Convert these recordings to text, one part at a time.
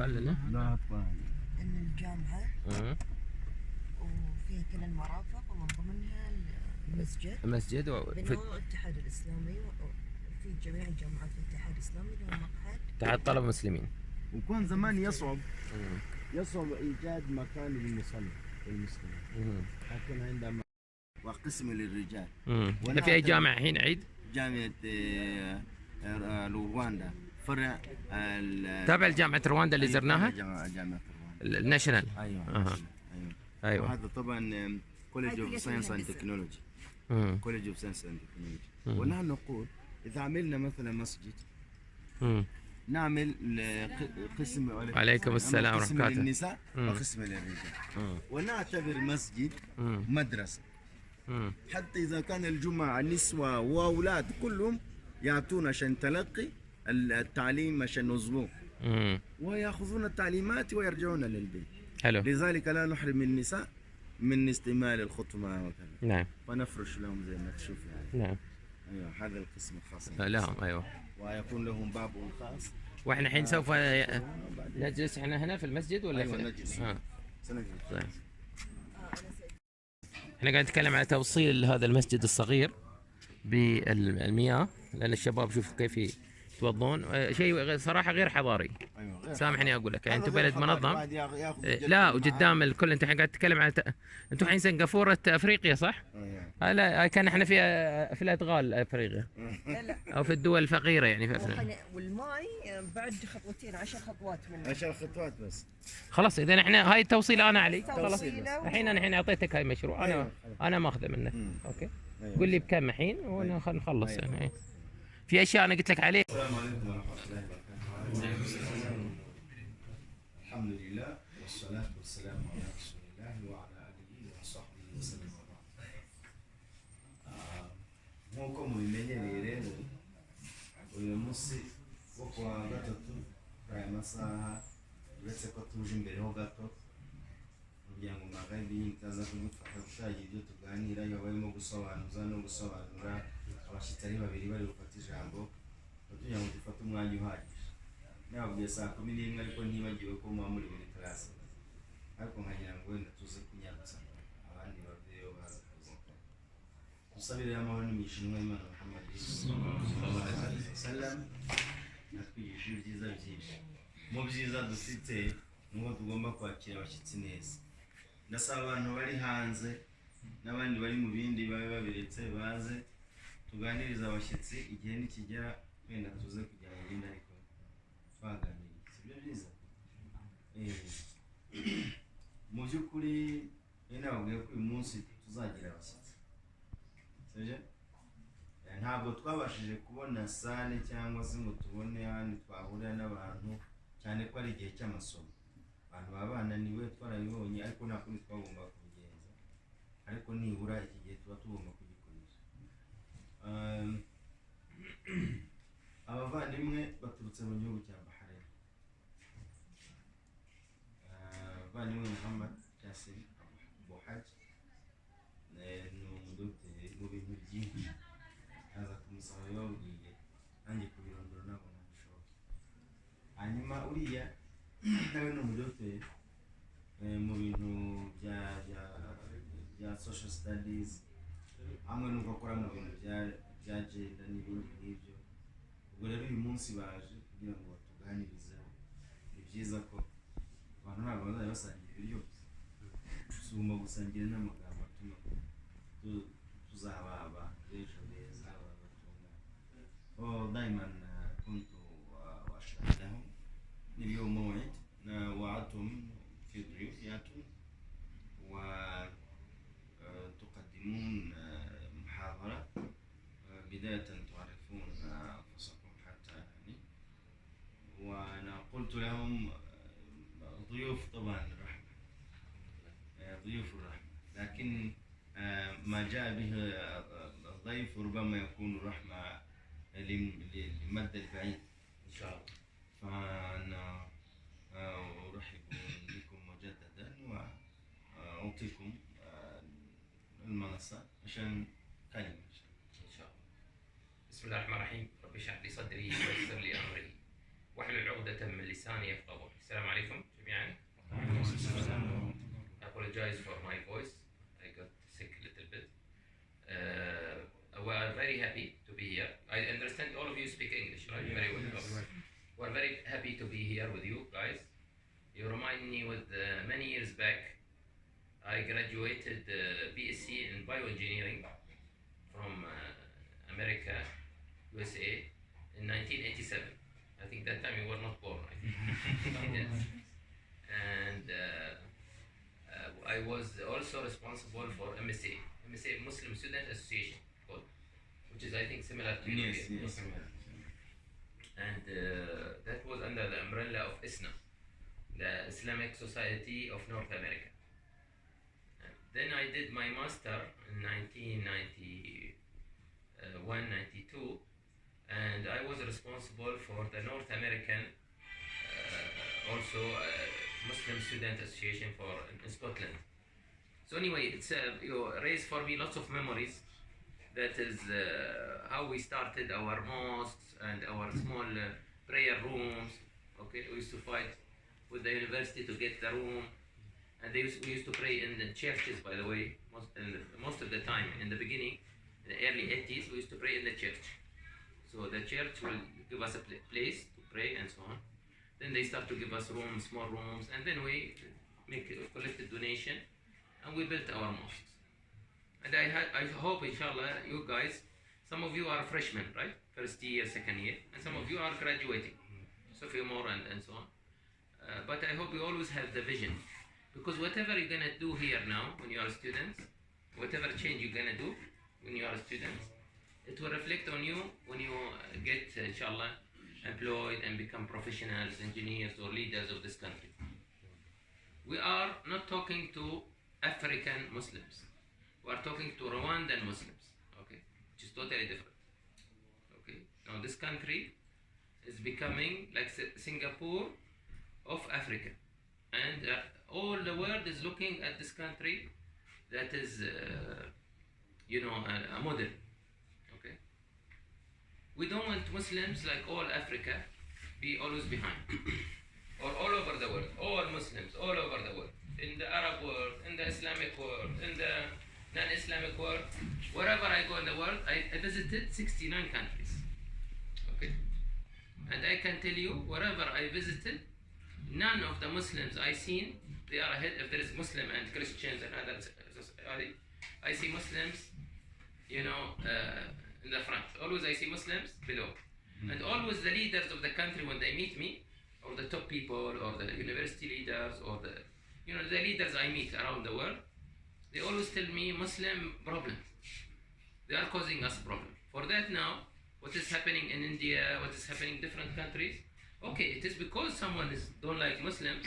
قال لنا؟ لا ان الجامعه وفيها كل المرافق ومن ضمنها المسجد بناء الاتحاد الاسلامي، وفي جميع الجامعات في الاتحاد الاسلامي لهم مقعد اتحاد الطلاب المسلمين. وكان زمان يصعب ايجاد مكان للمصلي المسلمين، لكن عندما وقسم للرجال. احنا في اي جامعه الحين عيد؟ جامعه رواندا، فرع تابع لجامعه رواندا اللي زرناها؟ جامعه رواندا الناشونال. ايوه ايوه. وهذا طبعا كوليدج اوف ساينس اند تكنولوجي. كوليدج اوف ساينس اند تكنولوجي. ونحن نقول اذا عملنا مثلا مسجد نعمل قسم عليكم السلام ورحمه الله للنساء وقسم للرجال، ونعتبر مسجد مدرسه، حتى اذا كان الجمعه النسوه واولاد كلهم ياتون عشان تلقي التعليم عشان يوصلوه وياخذون التعليمات ويرجعون للبيت. حلو. لذلك لا نحرم النساء من استعمال الخطبه وكذا. نعم. ونفرش لهم زي ما تشوف يعني. نعم. ايوه هذا القسم الخاص لهم. ايوه. ويكون لهم باب خاص. واحنا الحين سوف نجلس احنا هنا في المسجد ولا أيوة في؟ نجلس. سنجلس. طيب. احنا قاعد نتكلم على توصيل هذا المسجد الصغير بالمياه، لان الشباب شوف كيف يتوضون، شيء صراحه غير حضاري. أيوة سامحني اقول لك، يعني انتم بلد منظم. لا وقدام الكل. انت الحين قاعد تتكلم على انتم الحين سنغافوره افريقيا صح؟ لا كان احنا في الادغال افريقيا او في الدول الفقيره يعني في افريقيا. والماي بعد خطوتين 10 خطوات منه. 10 خطوات بس. خلاص اذا احنا هاي التوصيله انا علي خلاص. الحين انا اعطيتك هاي المشروع، انا ماخذه منك. اوكي. قول لي بكم الحين ونخلص يعني. في اشياء انا قلت لك عليه. السلام عليكم ورحمه الله وبركاته. الحمد لله والصلاه والسلام على رسول الله وعلى اله وصحبه وسلم. nk'uko mubimenyereye rero uyu munsi wo kuwa gatatu aya masaha uretse ko tuje imbere ho gato kugira ngo magabi itaza kudufasha gushagira ibyo tuganira, iyo barimo gusobanuza no gusobanura abashyitsi ari babiri bari gufata ijambo kugira ngo dufate umwanya uhagije. Nababwiye saa 11 ariko ntibagiwe ko muba muri buri classe, ariko nkagira ngo wenda tuze kunyarutsa abandi babyeyi baza kuzuka dusabire amahoro n'imishimwe y'Imana Muhammad sallallahu alaihi wasallam. Natwigisha ibyiza byinshi. Mu byiza dufite nuko tugomba kwakira abashyitsi neza. Ndasaba abantu bari hanze n'abandi bari mu bindi babe babiretse baze tuganiriza abashyitsi, igihe nikigera wenda tuze kujya mu bindi ariko twaganiriza. Sibyo byiza? Mu by'ukuri nababwiye ko uyu munsi tuzagira abashyitsi. Sibyo? Ntabwo twabashije kubona sale cyangwa se ngo tubone handi twahurira n'abantu, cyane ko ari igihe cy'amasomo. Abantu baba bananiwe twarabibonye, ariko nta kundi twagomba kubigenza, ariko nibura iki gihe tuba tugomba kugikoresha. Abavandimwe baturutse mu gihugu cya Bahrain. Abavandimwe Muhammad Jasim Buhaj ni umudogiteri mu bintu byinshi, aza kumusaba yababwiye nanjye kubirondora ntabwo nabishobora. Hanyuma uriya nawe ni umudogiteri mu bintu bya social studies, hamwe n'uko akora mu bintu bya gender n'ibindi nk'ibyo. Ubwo rero uyu munsi baje kugira ngo batuganirize. Ni byiza ko abantu ntabwo bazajya basangira ibiryo gusa, tugomba gusangira n'amagambo atuma tuzaba abantu b'ejo beza babatunganye. دائما كنت واشرح لهم اليوم موعد وعدتم في ضيوفياتكم وتقدمون محاضرة بداية تعرفون أنفسكم حتى يعني. وأنا قلت لهم ضيوف طبعا الرحمة، ضيوف الرحمة، لكن ما جاء به الضيف ربما يكون رحمة للمدى البعيد إن شاء الله. فأنا أرحب بكم مجددا وأعطيكم المنصة عشان كلمة إن شاء الله. بسم الله الرحمن الرحيم. رب اشرح لي صدري ويسر لي امري واحلل عقدة من لساني يفقهوا. السلام عليكم جميعا. I apologize for my voice. I got sick a little bit. We are very happy to be here. I understand all of you speak English, right? Very well. Yes. We are very happy to be here with you guys. You remind me with many years back, I graduated BSc in bioengineering from America, USA in 1987. I think that time you were not born, I think. Yes. And I was also responsible for MSA, Muslim Student Association code, which is I think similar to you. Yes. And that was under the umbrella of ISNA, the Islamic Society of North America. And then I did my master in 1991-92, and I was responsible for the North American Muslim Student Association in Scotland. So anyway, it's you raised for me lots of memories. That is how we started our mosques and our small prayer rooms. Okay, we used to fight with the university to get the room, and we used to pray in the churches. By the way, most of the time in the beginning, in the early 80s, we used to pray in the church. So the church will give us a place to pray and so on. Then they start to give us rooms, small rooms, and then we collected donation, and we built our mosques. And I hope, inshallah, you guys, some of you are freshmen, right? First year, second year, and some of you are graduating, sophomore and so on. But I hope you always have the vision, because whatever you're gonna do here now when you are students, whatever change you're gonna do when you are students, it will reflect on you when you get, inshallah, employed and become professionals, engineers, or leaders of this country. We are not talking to African Muslims. We are talking to Rwandan Muslims, okay, which is totally different. Okay, now this country is becoming like Singapore of Africa, and all the world is looking at this country that is, a model. Okay, we don't want Muslims like all Africa be always behind, or all over the world, all Muslims all over the world, in the Arab world, in the Islamic world, in the non-Islamic world, wherever I go in the world, I visited 69 countries. Okay, and I can tell you, wherever I visited, none of the Muslims I seen, they are ahead. If there is Muslim and Christians and others, I see Muslims, in the front. Always I see Muslims below. And always the leaders of the country, when they meet me, or the top people, or the university leaders, or the leaders I meet around the world, they always tell me Muslim problem. They are causing us problem. For that now, what is happening in India, what is happening in different countries, okay, it is because someone don't like Muslims,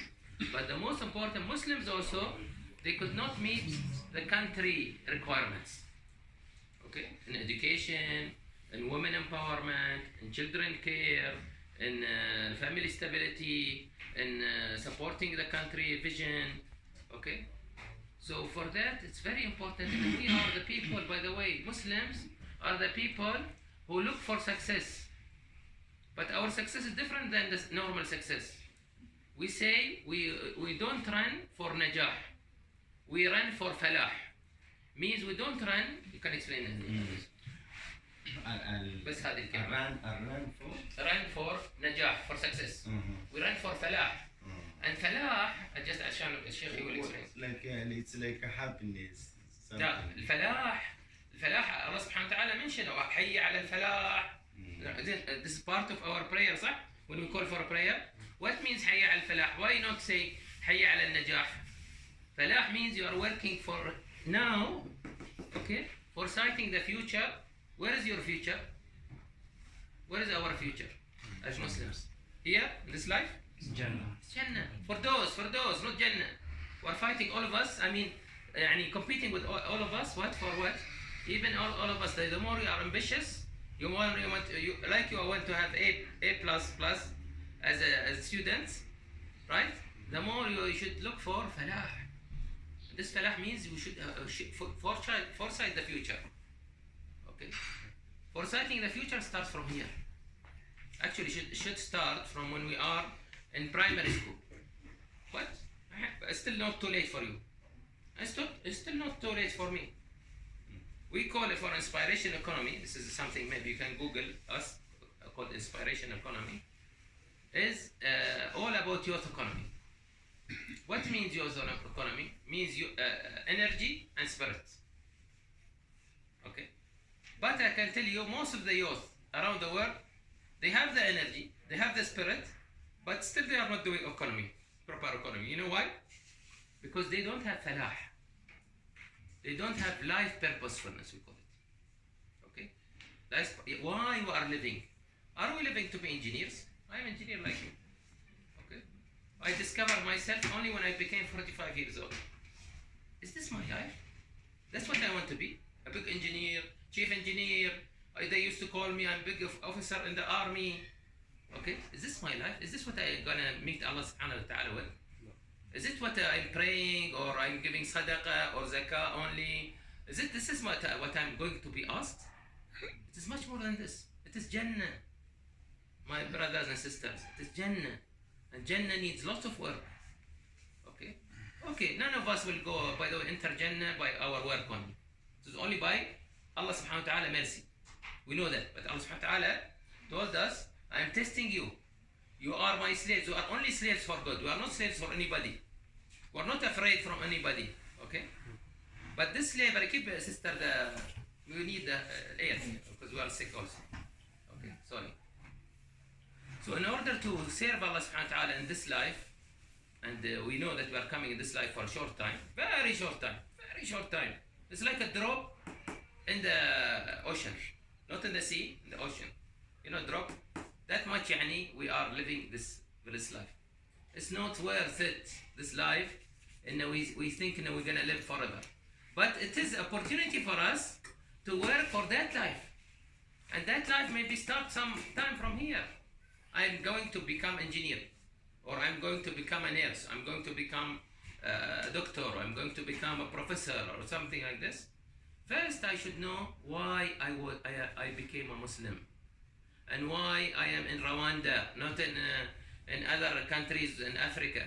but the most important, Muslims also, they could not meet the country requirements. Okay, in education, in women empowerment, in children care, in family stability, in supporting the country vision. Okay, so for that it's very important. And we are the people, by the way, Muslims are the people who look for success. But our success is different than the normal success. We say we don't run for najah, we run for falah. Means we don't run. You can explain it. بس هذه الكلمة. Run for najah, for success. We run for falah. And falah, just عشان الشيخ يقول explain. It's like a happiness. لا, الفلاح الله سبحانه وتعالى منشنه. حي على الفلاح. This is part of our prayer, صح? When we call for a prayer, what means حي على الفلاح? Why not say حي على النجاح? فلاح means you are working for now, okay, foresighting the future. Where is your future? Where is our future as Muslims? Here, in this life? Jannah. Jannah. For those, not Jannah. We are fighting, all of us, competing with all of us, what? For what? Even all of us, the more you are ambitious, you want to have A++ as students, right? The more you should look for falah. This falah means we should foresight the future. Okay? Foresighting the future starts from here. Actually, should start from when we are in primary school. But it's still not too late for you. It's still not too late for me. We call it for inspiration economy. This is something maybe you can Google us, called inspiration economy. Is all about youth economy. What means youth economy? Means energy and spirit. Okay, but I can tell you, most of the youth around the world, they have the energy, they have the spirit, but still they are not doing economy, proper economy. You know why? Because they don't have falah. They don't have life purposefulness, we call it. Okay? That's why we are living. Are we living to be engineers? I am an engineer like you. Okay? I discovered myself only when I became 45 years old. Is this my life? That's what I want to be. A big engineer, chief engineer. They used to call me, I'm a big officer in the army. Okay? Is this my life? Is this what I'm gonna meet Allah subhanahu wa ta'ala with? Is it what I'm praying, or I'm giving sadaqah or zakah only? This is what I'm going to be asked? It is much more than this. It is Jannah. My brothers and sisters, it is Jannah. And Jannah needs lots of work. Okay? Okay, none of us will go, by the way, enter Jannah by our work only. It is only by Allah subhanahu wa ta'ala mercy. We know that. But Allah subhanahu wa ta'ala told us, I am testing you. You are my slaves. You are only slaves for God. You are not slaves for anybody. We are not afraid from anybody. Okay? But this slavery, keep sister, we need the air because we are sick also. Okay, sorry. So in order to serve Allah subhanahu wa ta'ala in this life, and we know that we are coming in this life for a short time, very short time, very short time. It's like a drop in the ocean, not in the sea, in the ocean. You know, drop. That much يعني we are living this life. It's not worth it, this life, and we think we're gonna live forever. But it is opportunity for us to work for that life. And that life maybe start some time from here. I'm going to become engineer, or I'm going to become a nurse, I'm going to become a doctor, I'm going to become a professor or something like this. First I should know why I became a Muslim. And why I am in Rwanda, not in other countries in Africa.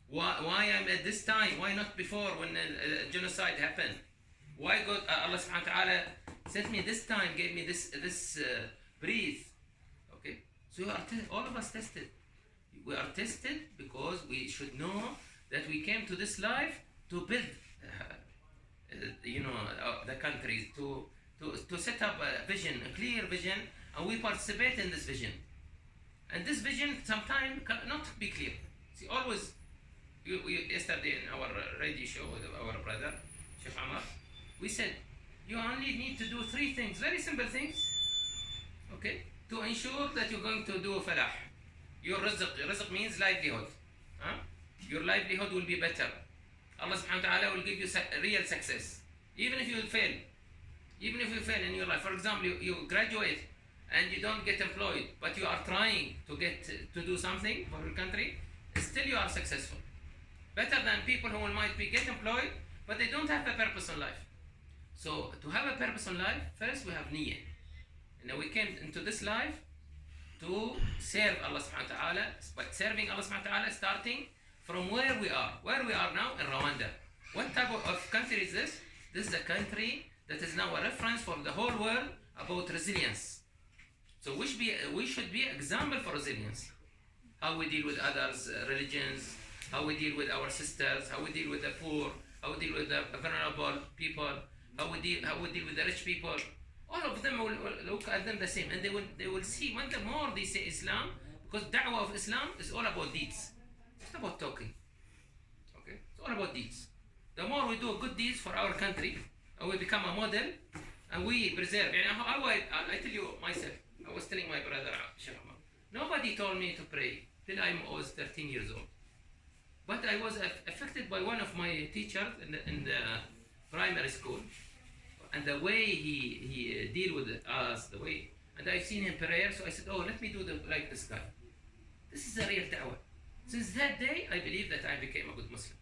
Why I'm at this time, why not before when genocide happened? Why God, Allah subhanahu wa ta'ala sent me this time, gave me this breathe. Okay? So you are all of us tested. We are tested because we should know that we came to this life to build the countries, to set up a vision, a clear vision, and we participate in this vision. And this vision sometimes cannot be clear. See, always, yesterday in our radio show with our brother, Sheikh Amar, we said, you only need to do 3 things, very simple things, okay, to ensure that you're going to do falah. Your rizq means livelihood. Your livelihood will be better. Allah subhanahu wa ta'ala will give you real success. Even if you fail. Even if you fail in your life. For example, you graduate and you don't get employed, but you are trying to do something for your country, still you are successful. Better than people who might get employed, but they don't have a purpose in life. So to have a purpose in life, first we have niyyah. And we came into this life to serve Allah subhanahu wa ta'ala, but serving Allah subhanahu wa ta'ala starting from where we are. Where we are now in Rwanda. What type of country is this? This is a country that is now a reference for the whole world about resilience. So we should be an example for resilience. How we deal with others' religions, how we deal with our sisters, how we deal with the poor, how we deal with the vulnerable people, how we deal with the rich people. All of them will look at them the same, and they will see when the more they say Islam, because da'wah of Islam is all about deeds. It's not about talking. Okay? It's all about deeds. The more we do good deeds for our country, and we become a model, and we preserve. I tell you myself, I was telling my brother, nobody told me to pray till I was 13 years old. But I was affected by one of my teachers in the primary school, and the way he deal with us, and I've seen him prayer, so I said, oh, let me do like this guy. This is a real da'wah. Since that day, I believe that I became a good Muslim.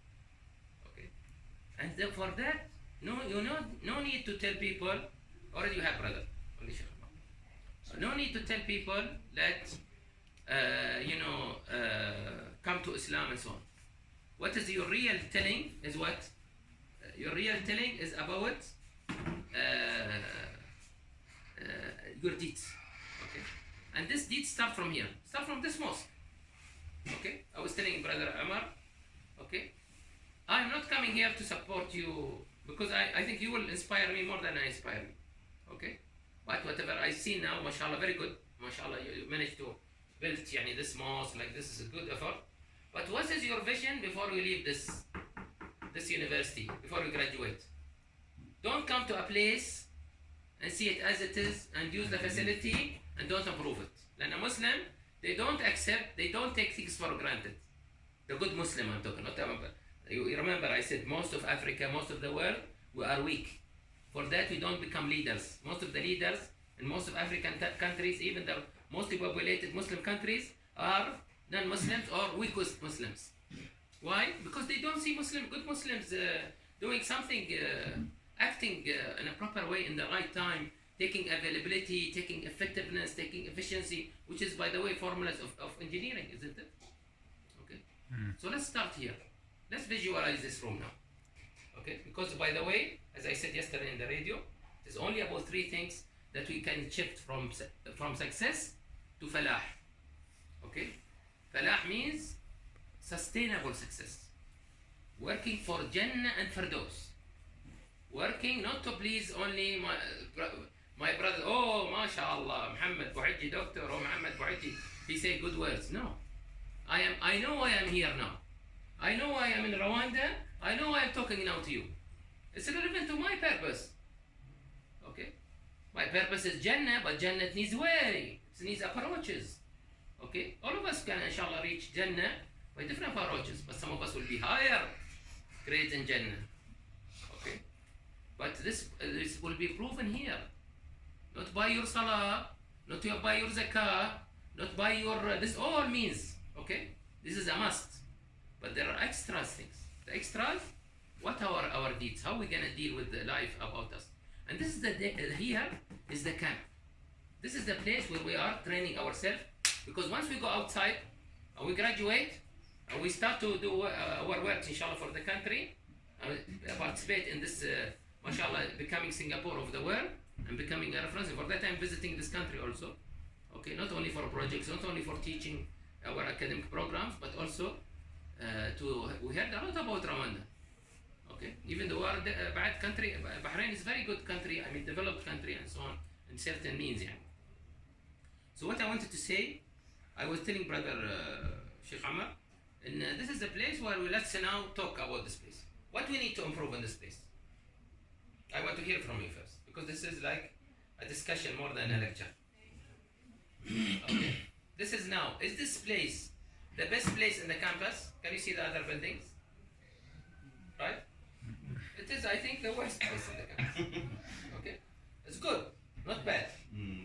Okay, and for that, no need to tell people. Already you have brother. no need to tell people that come to Islam and so on. What is your real telling is what? Your real telling is about your deeds. Okay? And this deeds start from here. Start from this mosque. Okay? I was telling Brother Amar, okay? I'm not coming here to support you because I think you will inspire me more than I inspire you. Okay? But whatever I see now, mashallah, very good. Mashallah, you managed to build this mosque, like this is a good effort. But what is your vision before you leave this university, before you graduate? Don't come to a place and see it as it is and use the facility and don't improve it. Like a Muslim, they don't accept, they don't take things for granted. The good Muslim I'm talking, not you remember I said most of Africa, most of the world, we are weak. For that we don't become leaders. Most of the leaders in most of African countries, even the mostly populated Muslim countries, are non-Muslims or weakest Muslims. Why? Because they don't see good Muslims doing something, acting in a proper way in the right time, taking availability, taking effectiveness, taking efficiency, which is, by the way, formulas of engineering, isn't it? Okay. So let's start here. Let's visualize this room now. Okay. Because, by the way, as I said yesterday in the radio, there's only about 3 things that we can shift from success to falah. Okay. Falah means sustainable success. Working for Jannah and Firdaus. Working not to please only my brother. Oh, mashallah, Muhammad Bouhidji, doctor, or Muhammad Bouhidji, he say good words. No. I know why I'm here now. I know why I'm in Rwanda. I know why I'm talking now to you. It's relevant to my purpose. Okay? My purpose is Jannah, but Jannah needs way. It needs approaches. Okay? All of us can, inshallah, reach Jannah by different approaches, but some of us will be higher grades in Jannah. Okay? But this will be proven here. Not by your salah, not by your zakah, not by your... this all means, okay? This is a must. But there are extras things. The extras, what are our deeds? How are we going to deal with the life about us? And this is here is the camp. This is the place where we are training ourselves, because once we go outside and we graduate and we start to do our work, inshallah, for the country, participate in this, mashallah, becoming Singapore of the world and becoming a reference. For that I'm visiting this country also. Okay, not only for projects, not only for teaching our academic programs, but also we heard a lot about Rwanda. Okay, even though we are a bad country, Bahrain is a very good country, I mean developed country and so on, in certain means. So what I wanted to say, I was telling Brother Sheikh Amar, and this is the place where let's now talk about this place. What we need to improve in this place? I want to hear from you first, because this is like a discussion more than a lecture. Okay. This is now, is this place the best place in the campus? Can you see the other buildings? Right? It is, I think, the worst place in the campus. Okay? It's good, not bad.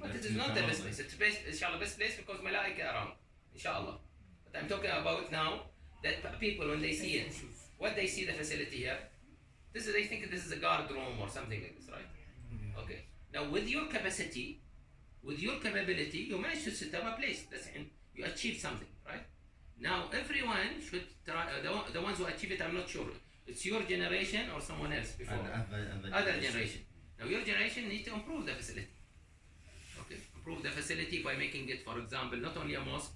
But it is not the best place. It's best, inshallah, best place because malaika around. Inshallah. But I'm talking about now that people, when they see it, what they see the facility here, they think this is a guard room or something like this, right? Okay. Now, with your capacity, with your capability, you manage to set up a place. You achieve something, right? Now, everyone should try, the ones who achieve it, I'm not sure. It's your generation or someone else before. Other generation. Now, your generation needs to improve the facility. Okay. Improve the facility by making it, for example, not only a mosque,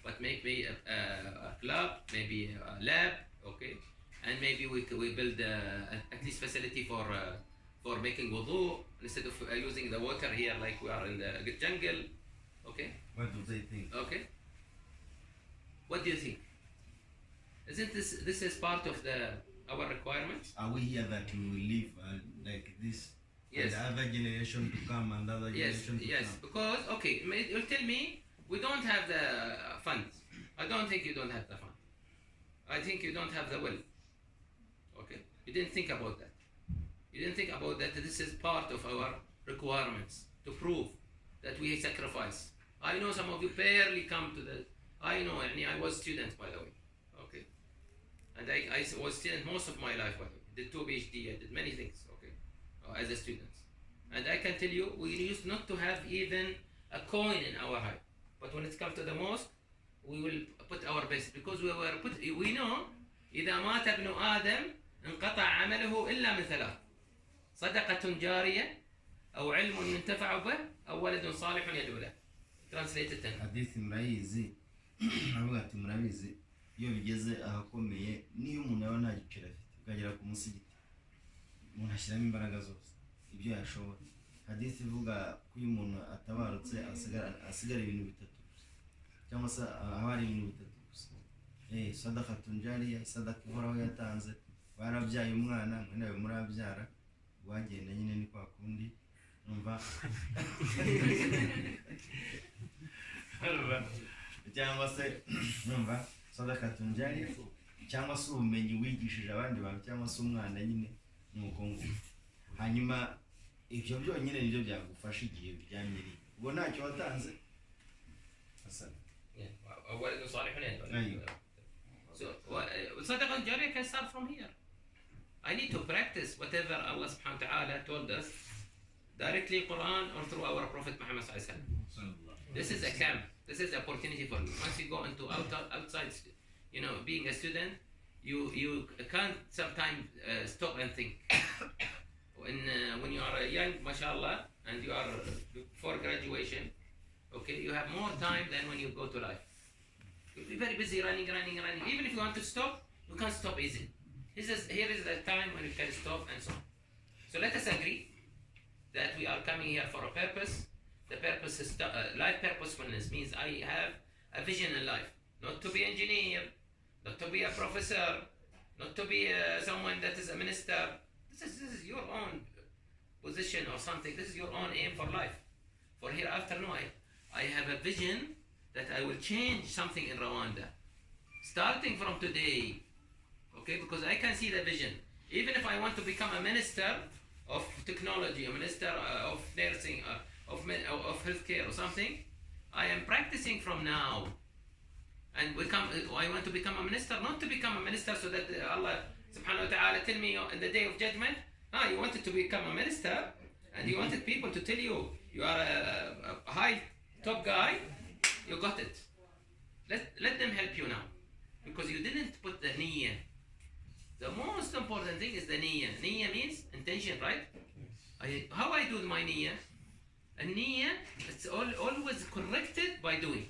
but maybe a club, maybe a lab, okay? And maybe we build at least facility for making wudu, instead of using the water here like we are in the jungle, okay? What do they think? Okay. What do you think? Isn't this is part of our requirements? Are we here that we will live like this? Yes. And other generation to come and other generation to yes. come? Because, okay, you'll tell me, we don't have the funds. I don't think you don't have the fund. I think you don't have the will. Okay? You didn't think about that. You didn't think about that this is part of our requirements to prove that we sacrifice. I know some of you barely come to the... I know, I was student, by the way. Okay? And I was student most of my life, by the way. Did 2 PhD, I did many things, okay? As a student. And I can tell you, we used not to have even a coin in our heart. But when it comes to the mosque, we will put our best because we know إذا مات ابن آدم انقطع عمله إلا من ثلاث: صدقة جارية أو علم ينتفع به أو ولد صالح يدعو له. Translated then. Hadithi murayizi avuga ati murabizi iyo bigeze ahakomeye niyo umuntu yabona nta giciro afite ukagera ku musigiti umuntu ashyiramo imbaraga zose ibyo yashobora. Hadithi ivuga ko iyo umuntu atabarutse asigara ibintu bitatu cyangwa se abari ibintu bitatu gusa: sadaqatun jariya, sadaka ihoraho yatanze, barabyaye umwana mwe nawe murabyara, wagenda nyine ni kwa kundi numva cyangwa se numva sadaqatun jariya cyangwa se ubumenyi wigishije abandi bantu cyangwa se umwana nyine nuko ngo hanyuma ibyo byonyine nibyo byagufasha igihe byanyiri ubwo ntacyo watanze asana. ولد صالح يدعو. So صدقة جارية can start from here. I need to practice whatever Allah subhanahu wa ta'ala told us directly Quran or through our Prophet Muhammad sallallahu alaihi wasallam. This is a camp. This is an opportunity for you. Once you go into outside, being a student, you can't sometimes stop and think. When you are young, mashallah, and you are before graduation, okay, you have more time than when you go to life. You'll be very busy running. Even if you want to stop, you can't stop easily. Here is the time when you can stop and so on. So let us agree that we are coming here for a purpose. The purpose is life purposefulness means I have a vision in life, not to be an engineer, not to be a professor, not to be someone that is a minister. This is your own position or something. This is your own aim for life. For hereafter, no, I have a vision that I will change something in Rwanda, starting from today. Okay, because I can see the vision. Even if I want to become a minister of technology, a minister of nursing, of healthcare or something, I am practicing from now. And I want to become a minister, not to become a minister so that Allah subhanahu wa ta'ala tell me in the day of judgment, you wanted to become a minister and you wanted people to tell you you are a high top guy, you got it. Let them help you now. Because you didn't put the niyyah. The most important thing is the niyyah. Niyyah means intention, right? How I do my niyyah? A niyyah, it's always corrected by doing.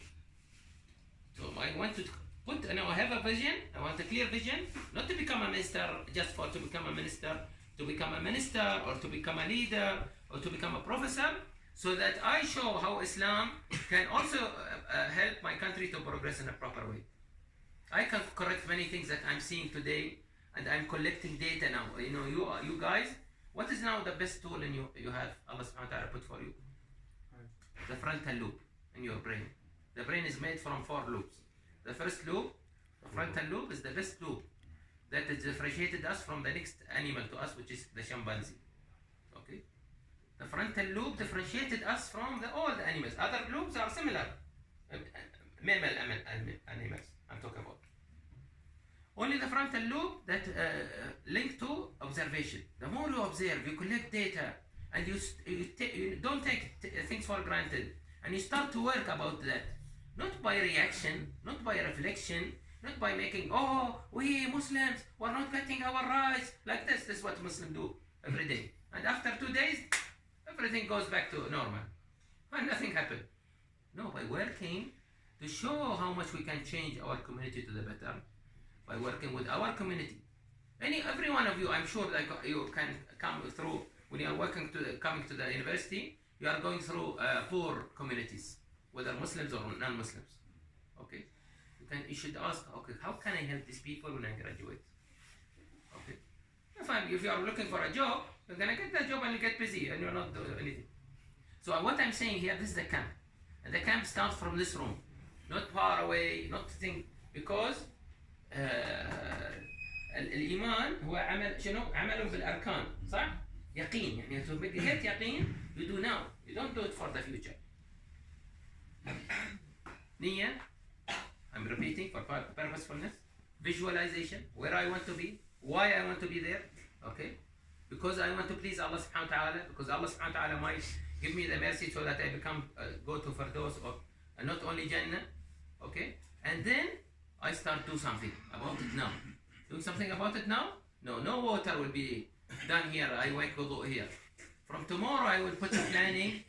So I want to I have a vision, I want a clear vision, not to become a minister just to become a minister, to become a minister or to become a leader or to become a professor, so that I show how Islam can also help my country to progress in a proper way. I can correct many things that I'm seeing today, and I'm collecting data now. You guys, what is now the best tool you have Allah subhanahu wa ta'ala put for you? The frontal lobe in your brain. The brain is made from 4 lobes. The first lobe, the frontal lobe, is the best lobe that has differentiated us from the next animal to us, which is the chimpanzee. Okay? The frontal lobe differentiated us from all the animals. Other lobes are similar. Mammal animals I'm talking about. Only the frontal lobe that linked to observation. The more you observe, you collect data, and you don't take things for granted, and you start to work about that. Not by reaction, not by reflection, not by making, we Muslims, we're not getting our rights, like this. This is what Muslims do every day. And after 2 days, everything goes back to normal. And nothing happened. No, by working to show how much we can change our community to the better, by working with our community. Every one of you, I'm sure that you can come through, when you are coming to the university, you are going through poor communities, whether Muslims or non-Muslims. Okay? You should ask, okay, how can I help these people when I graduate? Okay? If you are looking for a job, you're going to get the job and you get busy and you're not doing anything. So what I'm saying here, this is the camp. And the camp starts from this room. Not far away, not to think, because الإيمان هو عمل بالأركان صح؟ يقين يعني to get يقين you do now, you don't do it for the future. نية, I'm repeating, for purposefulness. Visualization, where I want to be, why I want to be there, okay? Because I want to please Allah subhanahu wa ta'ala, because Allah subhanahu wa ta'ala give me the mercy so that I become go to Firdaus or not only Jannah, okay? And then I start do something about it now. Doing something about it now? No water will be done here. I make wudu here. From tomorrow I will put a planning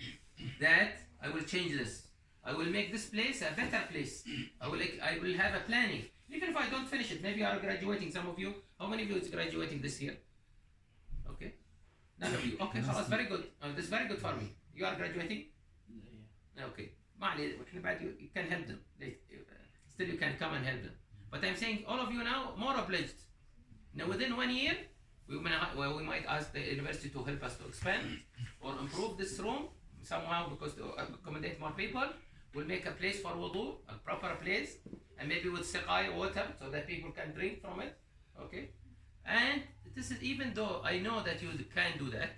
that I will change this. I will make this place a better place. I will have a planning. Even if I don't finish it, maybe you are graduating. Some of you, how many of you is graduating this year? Okay, none of you. Okay, خلاص, very good. This is very good for me. You are graduating? Okay. ما عليه, you can help them. Still you can come and help them. But I'm saying all of you now more obliged. Now within 1 year, we might ask the university to help us to expand or improve this room somehow, because to accommodate more people. We'll make a place for wudu, a proper place, and maybe with siqai water so that people can drink from it. Okay? And this is, even though I know that you can do that,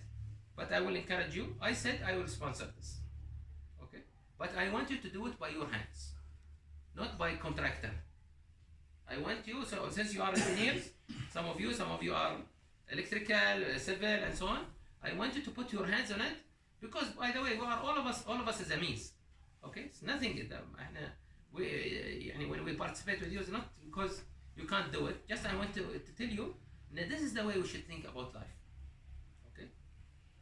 but I will encourage you. I said I will sponsor this. Okay? But I want you to do it by your hands, not by contractor. I want you, so since you are engineers, some of you are electrical, civil, and so on. I want you to put your hands on it, because by the way, we are all of us is a means. Okay, it's nothing. When we participate with you, it's not because you can't do it. Just I want to tell you that this is the way we should think about life. Okay.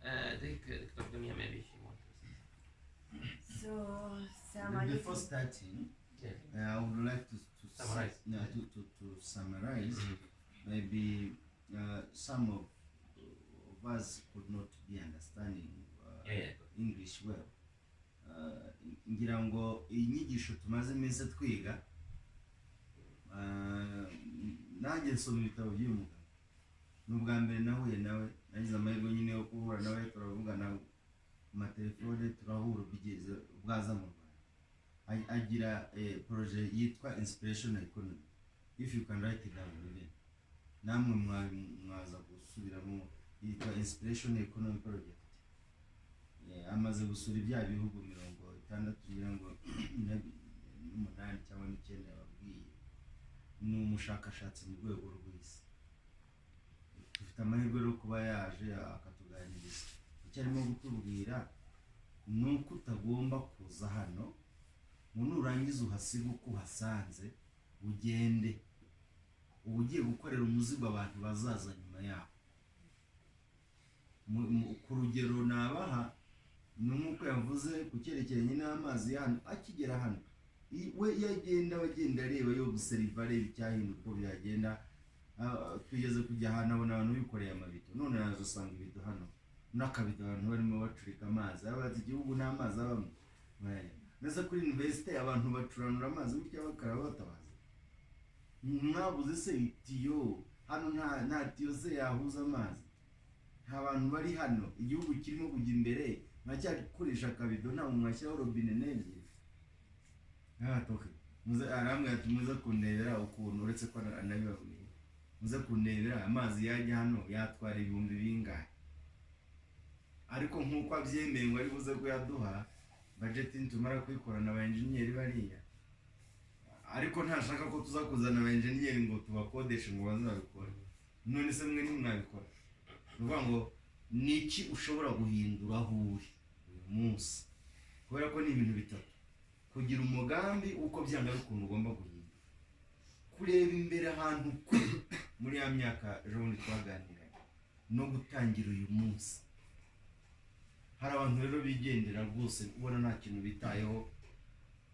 I think Dr. Dunya, maybe she wants to say. So, before starting, I would like to summarize. To summarize, maybe some of us could not be understanding English well. Ngira ngo inyigisho tumaze iminsi twiga, nanjye nsoma ibitabo by'umugabo. N'ubwa mbere nahuye nawe, nagize amahirwe nyine yo guhura nawe, turavugana ku matelefone, turahura bigeze bwaza mu Rwanda. Agira projet yitwa Inspirational Economy. If you can write it down even. Namwe mwaza gusubiramo, yitwa Inspirational Economy Project. Amaze gusura ibya bihugu 60 kugira ngo 8 cyangwa 9 babwiye. Ni umushakashatsi mu rwego rw'isi. Dufite amahirwe yo kuba yaje akatuganiriza. Icyo arimo gutubwira ni uko utagomba kuza hano ngo nurangiza uhasiga uko uhasanze ugende. Ugiye gukorera umuzigo abantu bazaza nyuma yaho. Ku rugero nabaha, nuko yavuze ku cyerekeranye n'amazi hano, akigera hano we yagenda areba yo guseriva areba icyahinduka uko byagenda. Tugeze kujya ahantu abona abantu bikoreye amabido, none yaje usanga ibido hano n'akabido abantu barimo bacurika amazi. Abazi igihugu n'amazi abamo. Neza kuri university abantu bacuranura amazi bityo bakaraba batabaza. Mwabuze se itiyo hano, nta tiyo se yahuza amazi. Abantu bari hano, igihugu kirimo kujya imbere, ntacyari gukoresha akabido, nta mwashyiraho robine n'ebyiri. Toke muze aramwe ati muze kunebera ukuntu, uretse ko anabibabwiye, muze kunebera amazi yajya hano yatwara 1000 bingahe. Ariko nkuko abyemeye ngo ari buze kuyaduha, budget ntumara kuyikorana aba engineer bariya. Ariko ntashaka ko tuzakuzana aba engineer ngo tubakodeshe ngo bazabikora. None se mwe nimwabikora. Nuvuga ngo niki ushobora guhindura aho uri uyu munsi, kubera ko ni ibintu bitatu: kugira umugambi uko byanga bikuntu ugomba guhindura, kureba imbere ahantu muri ya myaka ejo twaganira, no gutangira uyu munsi. Hari abantu rero bigendera rwose ubona nta kintu bitayeho,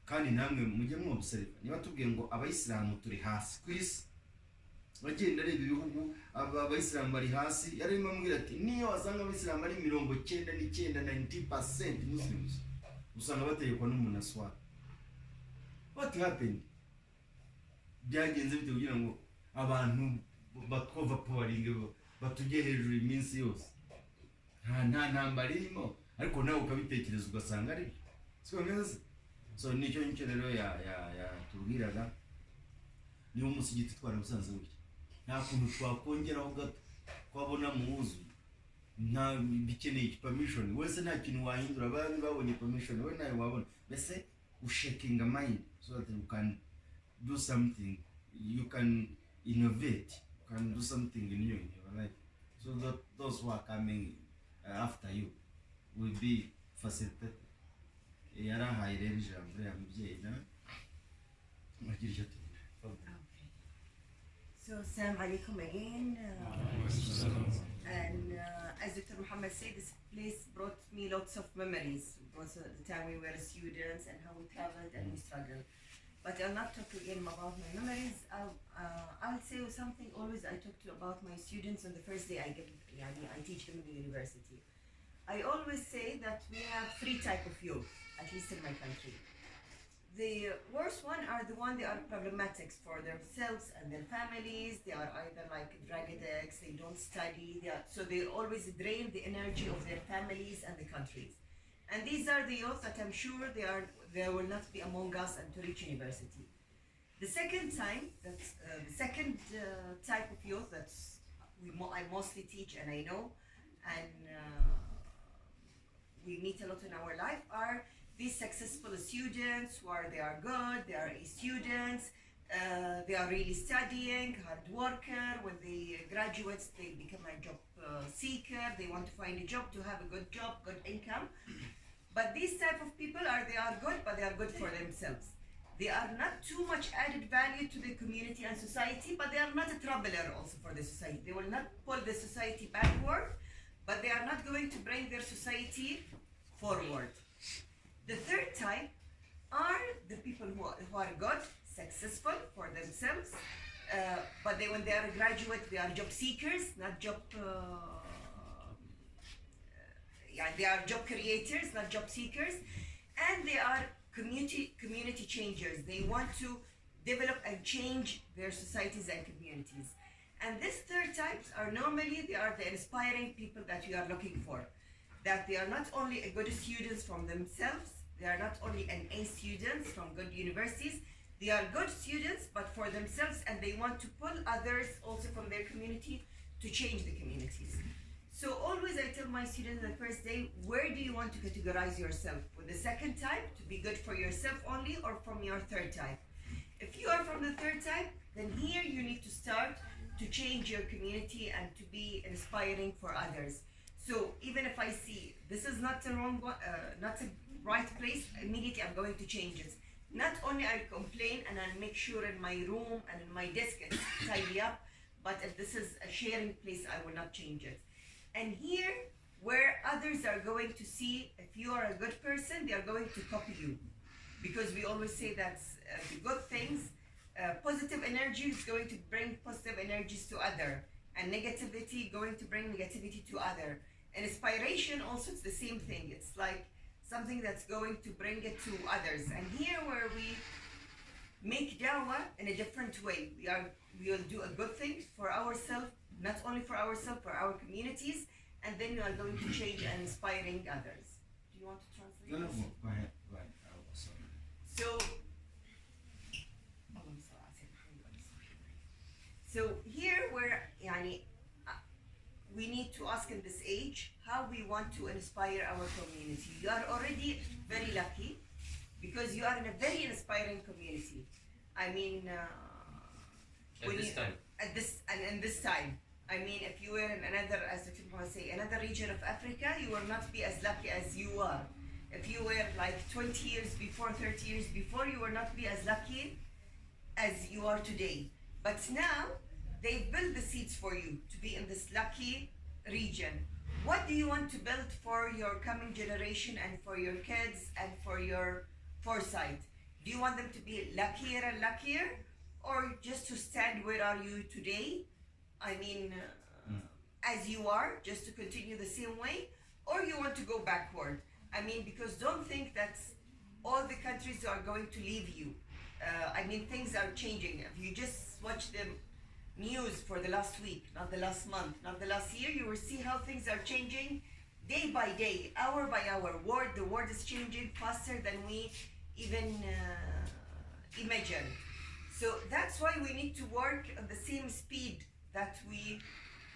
kandi namwe mujye mwobserva. Niba tubwiye ngo abayisilamu turi hasi ku isi, bagenda reba ibihugu abayisilamu bari hasi, yarimo ambwira ati niyo wasanga abayisilamu ari 90% Muslims, usanga bategekwa n'umuntu aswara. What happened? Byagenze bite kugira ngo abantu batwova powering batujye hejuru iminsi yose? Nta ntambara irimo, ariko nawe ukabitekereza ugasanga ari siko neza. So nicyo rero ya tubwiraga, niyo umusigiti twara busanze gutya, nta kuntu twakongeraho gato kwabona muhuzu, nta bikeneye permission. Wese nta kintu wahindura, bari babonye permission, we nayo wabona. Bese ushaking a mind so that you can do something, you can innovate, you can do something new in your life, so that those who are coming after you will be facilitate yarahaye rero ijambo ya mubyeyi nawe agira icyo atubwira. Okay. So, Assalamu alaikum again. And as Dr. Muhammad said, this place brought me lots of memories. Because the time we were students and how we traveled and we struggled. But I'll not talk again about my memories. I'll say something always I talk to about my students on the first day I teach them in the university. I always say that we have 3 types of youth, at least in my country. The worst one are the one they are problematic for themselves and their families. They are either like drug addicts, they don't study, so they always drain the energy of their families and the countries. And these are the youth that I'm sure they will not be among us until reach university. The second type of youth that I mostly teach and I know, and we meet a lot in our life are these successful students they are good, they are students, they are really studying, hard worker. When they graduate, they become a job seeker. They want to find a job to have a good job, good income. But these type of people they are good, but they are good for themselves. They are not too much added value to the community and society, but they are not a troubler also for the society. They will not pull the society backward, but they are not going to bring their society forward. The third type are the people who are good, successful for themselves, but when they are a graduate, they are job seekers, not job. They are job creators, not job seekers, and they are community changers. They want to develop and change their societies and communities. And these third types are normally the inspiring people that we are looking for. That they are not only a good students from themselves, they are not only an A students from good universities, they are good students but for themselves, and they want to pull others also from their community to change the communities. So always I tell my students the first day, where do you want to categorize yourself? With the second type, to be good for yourself only, or from your third type? If you are from the third type, then here you need to start to change your community and to be inspiring for others. So even if I see this is not the wrong one, not the right place, immediately I'm going to change it. Not only I complain and I'll make sure in my room and in my desk it's tidy up, but if this is a sharing place, I will not change it. And here, where others are going to see if you are a good person, they are going to copy you. Because we always say that the good things, positive energy is going to bring positive energies to other, and negativity going to bring negativity to other. And inspiration also, it's the same thing. It's like something that's going to bring it to others. And here where we make dawah in a different way. We will do a good thing for ourselves, not only for ourselves, for our communities, and then we are going to change and inspiring others. Do you want to translate? No, go ahead. Sorry. So here where we need to ask in this age how we want to inspire our community. You are already very lucky because you are in a very inspiring community. I mean, in this time. I mean, if you were in another, as the people say, another region of Africa, you will not be as lucky as you are. If you were like 20 years before, 30 years before, you will not be as lucky as you are today. But now, they build the seeds for you to be in this lucky region. What do you want to build for your coming generation and for your kids and for your foresight? Do you want them to be luckier and luckier? Or just to stand where are you today? I mean, as you are, just to continue the same way? Or you want to go backward? I mean, because don't think that all the countries are going to leave you. I mean, things are changing. If you just watch the news for the last week, not the last month, not the last year, you will see how things are changing day by day, hour by hour. The world is changing faster than we even imagine. So that's why we need to work at the same speed that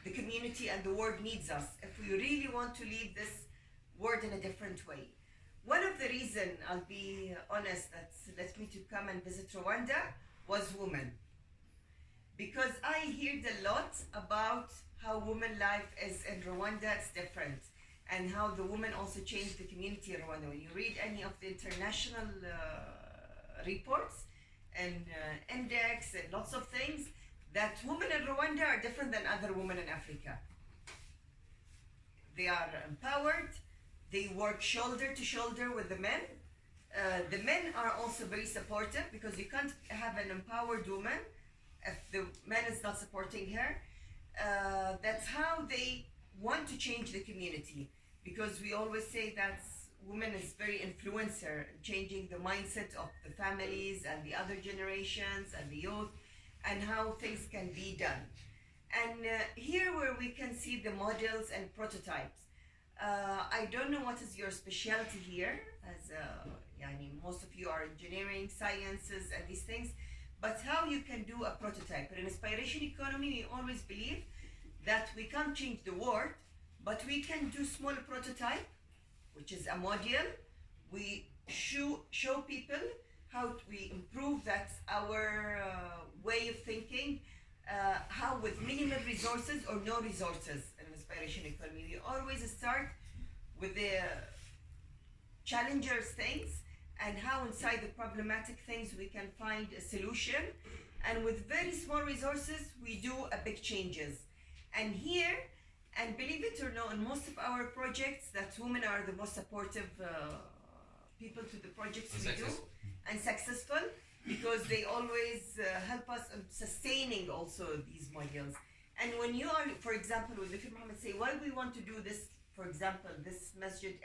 the community and the world needs us, if we really want to leave this world in a different way. One of the reasons, I'll be honest, that led me to come and visit Rwanda was women. Because I heard a lot about how women life is in Rwanda, it's different. and how the women also changed the community in Rwanda. When you read any of the international reports and index and lots of things, that women in Rwanda are different than other women in Africa. They are empowered, they work shoulder to shoulder with the men. The men are also very supportive, because you can't have an empowered woman if the man is not supporting her. That's how they want to change the community, because we always say that women is very influencer, changing the mindset of the families and the other generations and the youth, and how things can be done. And here where we can see the models and prototypes. I don't know what is your specialty here, as most of you are engineering, sciences, and these things, but how you can do a prototype. In inspiration economy, we always believe that we can't change the world, but we can do small prototype, which is a model. We show people how we improve that our way of thinking, how with minimal resources or no resources in inspiration economy. We always start with the challengers things, and how inside the problematic things we can find a solution, and with very small resources we do a big changes. And here, and believe it or not, in most of our projects, that women are the most supportive people to the projects we do, and successful, because they always help us in sustaining also these modules. And when you are, for example, when Dr. Mohammed say, why we want to do this, for example, this masjid,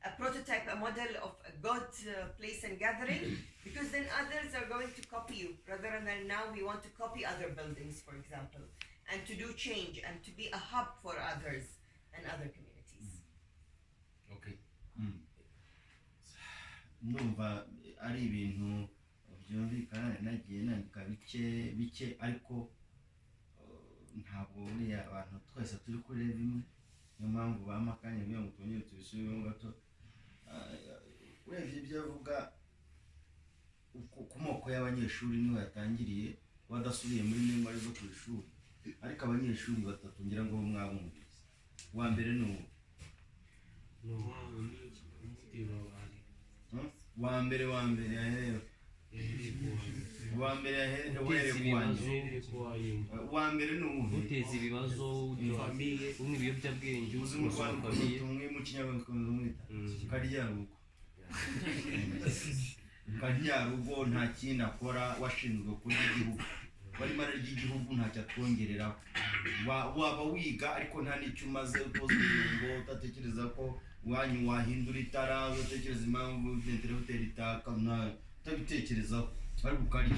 a prototype, a model of a God place and gathering, because then others are going to copy you, rather than now we want to copy other buildings, for example, and to do change and to be a hub for others and other communities. Okay. Numva ari ibintu byumvikana, nagiye nandika bike ariko ntabwo buriya abantu twese turi kureba imwe, niyo mpamvu bamakanye kugira ngo tubone tubisubiremo gato. Urebye ibyo avuga ku moko y'abanyeshuri niho yatangiriye, badasubiye muri memori zo ku ishuri, ariko abanyeshuri batatu ngira ngo mwabumvise. Wa mbere ni uwo wa mbere yaherewe wa mbere ni uwo uteza ibibazo umwe ibiyobyabwenge uzimo kwandika tumwe mu kinyarwanda mwita karyarugo nta kintu akora, washinzwe kuri igihugu, bari mara ry'igihugu ntacyo atwongereraho. Waba wiga ariko nta n'icyo umaze, utoza ngo utatekereza ko wanyu wahindura itara, utekereza impamvu ventilation itaka, utabitekerezaho, bari gukarya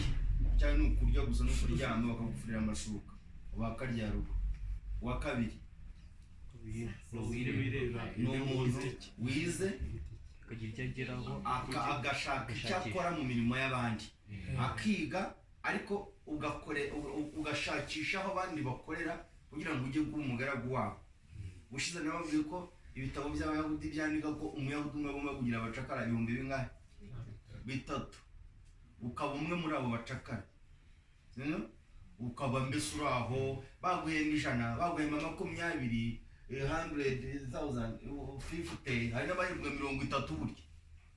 cyane n'ukurya gusa no kuryama bakagufurira amashuka. Wakaryarugo. Wa kabiri ni umuntu wize agashaka icyo akora mu mirimo y'abandi, akiga ariko ugashakisha aho abandi bakorera kugira ngo ujye kuba umugaragu wabo. Ushize nababwiye ko ibitabo by'Abayahudi byandika ko Umuyahudi umwe agomba kugira abacakara 3,000, ukaba umwe muri abo bacakara, ukaba mbese uri aho, baguhemba 100, baguhemba 20, 100,000, 50, hari n'abahembwa 30 burya.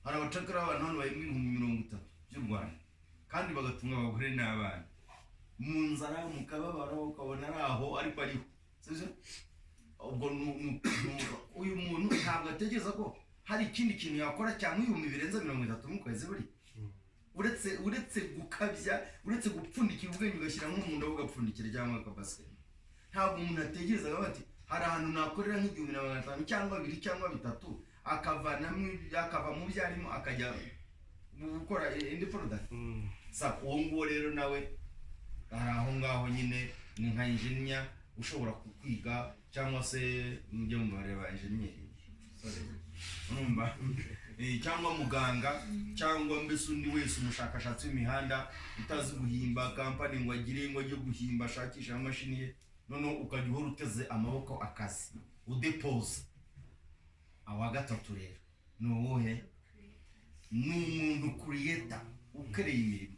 Hari abacakara abantu hano bahembwa 30,000 by'u Rwanda, kandi bagatunga abagore n'abana mu nzara, mu kababaro, ukabona ari aho ariko ariho. Ubwo uyu muntu ntabwo atekereza ko hari ikindi kintu yakora cyangwa 2,030 mu kwezi buri, uretse gukabya, uretse gupfundikira ubwenge ugashyira nk'umuntu ugapfundikira cyangwa akabase. Ntabwo umuntu atekereza ati hari ahantu nakorera nk'igihumbi cyangwa 2 cyangwa 3, akava mu byarimo akajya gukora indi product. Uwo nguwo rero nawe hari aho ngaho nyine ni nka engineer ushobora kwiga, cyangwa se mujye mu bareba engineer, cyangwa muganga, cyangwa mbese undi wese umushakashatsi w'imihanda utazi guhimba company ngo agire ngo ajye guhimba ashakisha amashini ye, none ukajya uhora uteze amaboko akazi udepose. Awa gatatu rero ni uwuhe? Ni umuntu creator ukereye imirimo.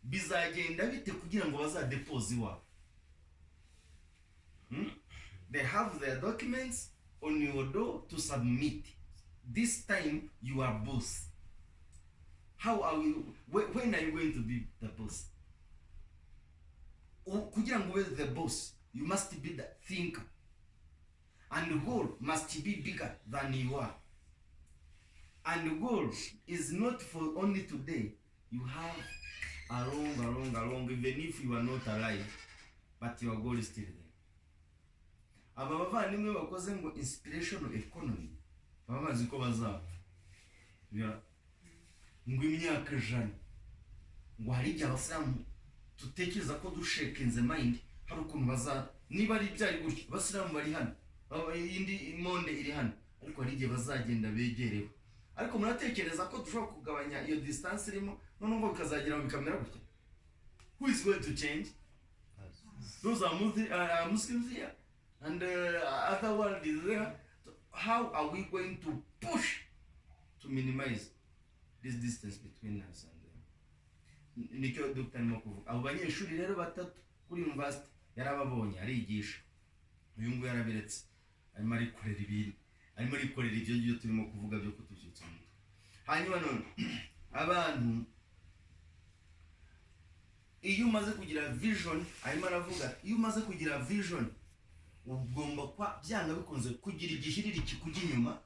Bizagenda bite kugira ngo bazadepose iwabo? They have their documents, on your door to submit. This time you are boss. How are you? When are you going to be the boss? Kugira ngo ube the boss, you must be the thinker, and the goal must be bigger than you are. And the goal is not for only today. You have along, even if you are not alive, but your goal is still there. Aba bavandimwe bakoze ngo inspirational economy bamaze ko bazapfa ngo imyaka ijana, ngo hari igihe abasilamu tutekereza ko dushekinze mind, hari ukuntu baza niba ari byari gutyo abasilamu bari hano, indi monde iri hano, ariko hari igihe bazagenda begerewe. Ariko muratekereza ko dushobora kugabanya iyo distance irimo none ngo bikazagera mu bikamera gutya? Who is going to change? Those are Muslims here, and other world is there. So how are we going to push to minimize this distance between us and them? Nicyo Dr. Mokuvuga. Abo banyeshuri rero batatu kuri university yarababonye arigisha. Uyu nguyu yarabiretse. Arimo arikorera ibintu. Arimo arikorera ibyo turimo kuvuga byo kutubyutsa. Hanyuma none abantu iyo umaze kugira vision, arimo aravuga iyo umaze kugira vision ugomba kwa byanga bikunze kugira igihiriri kikujya inyuma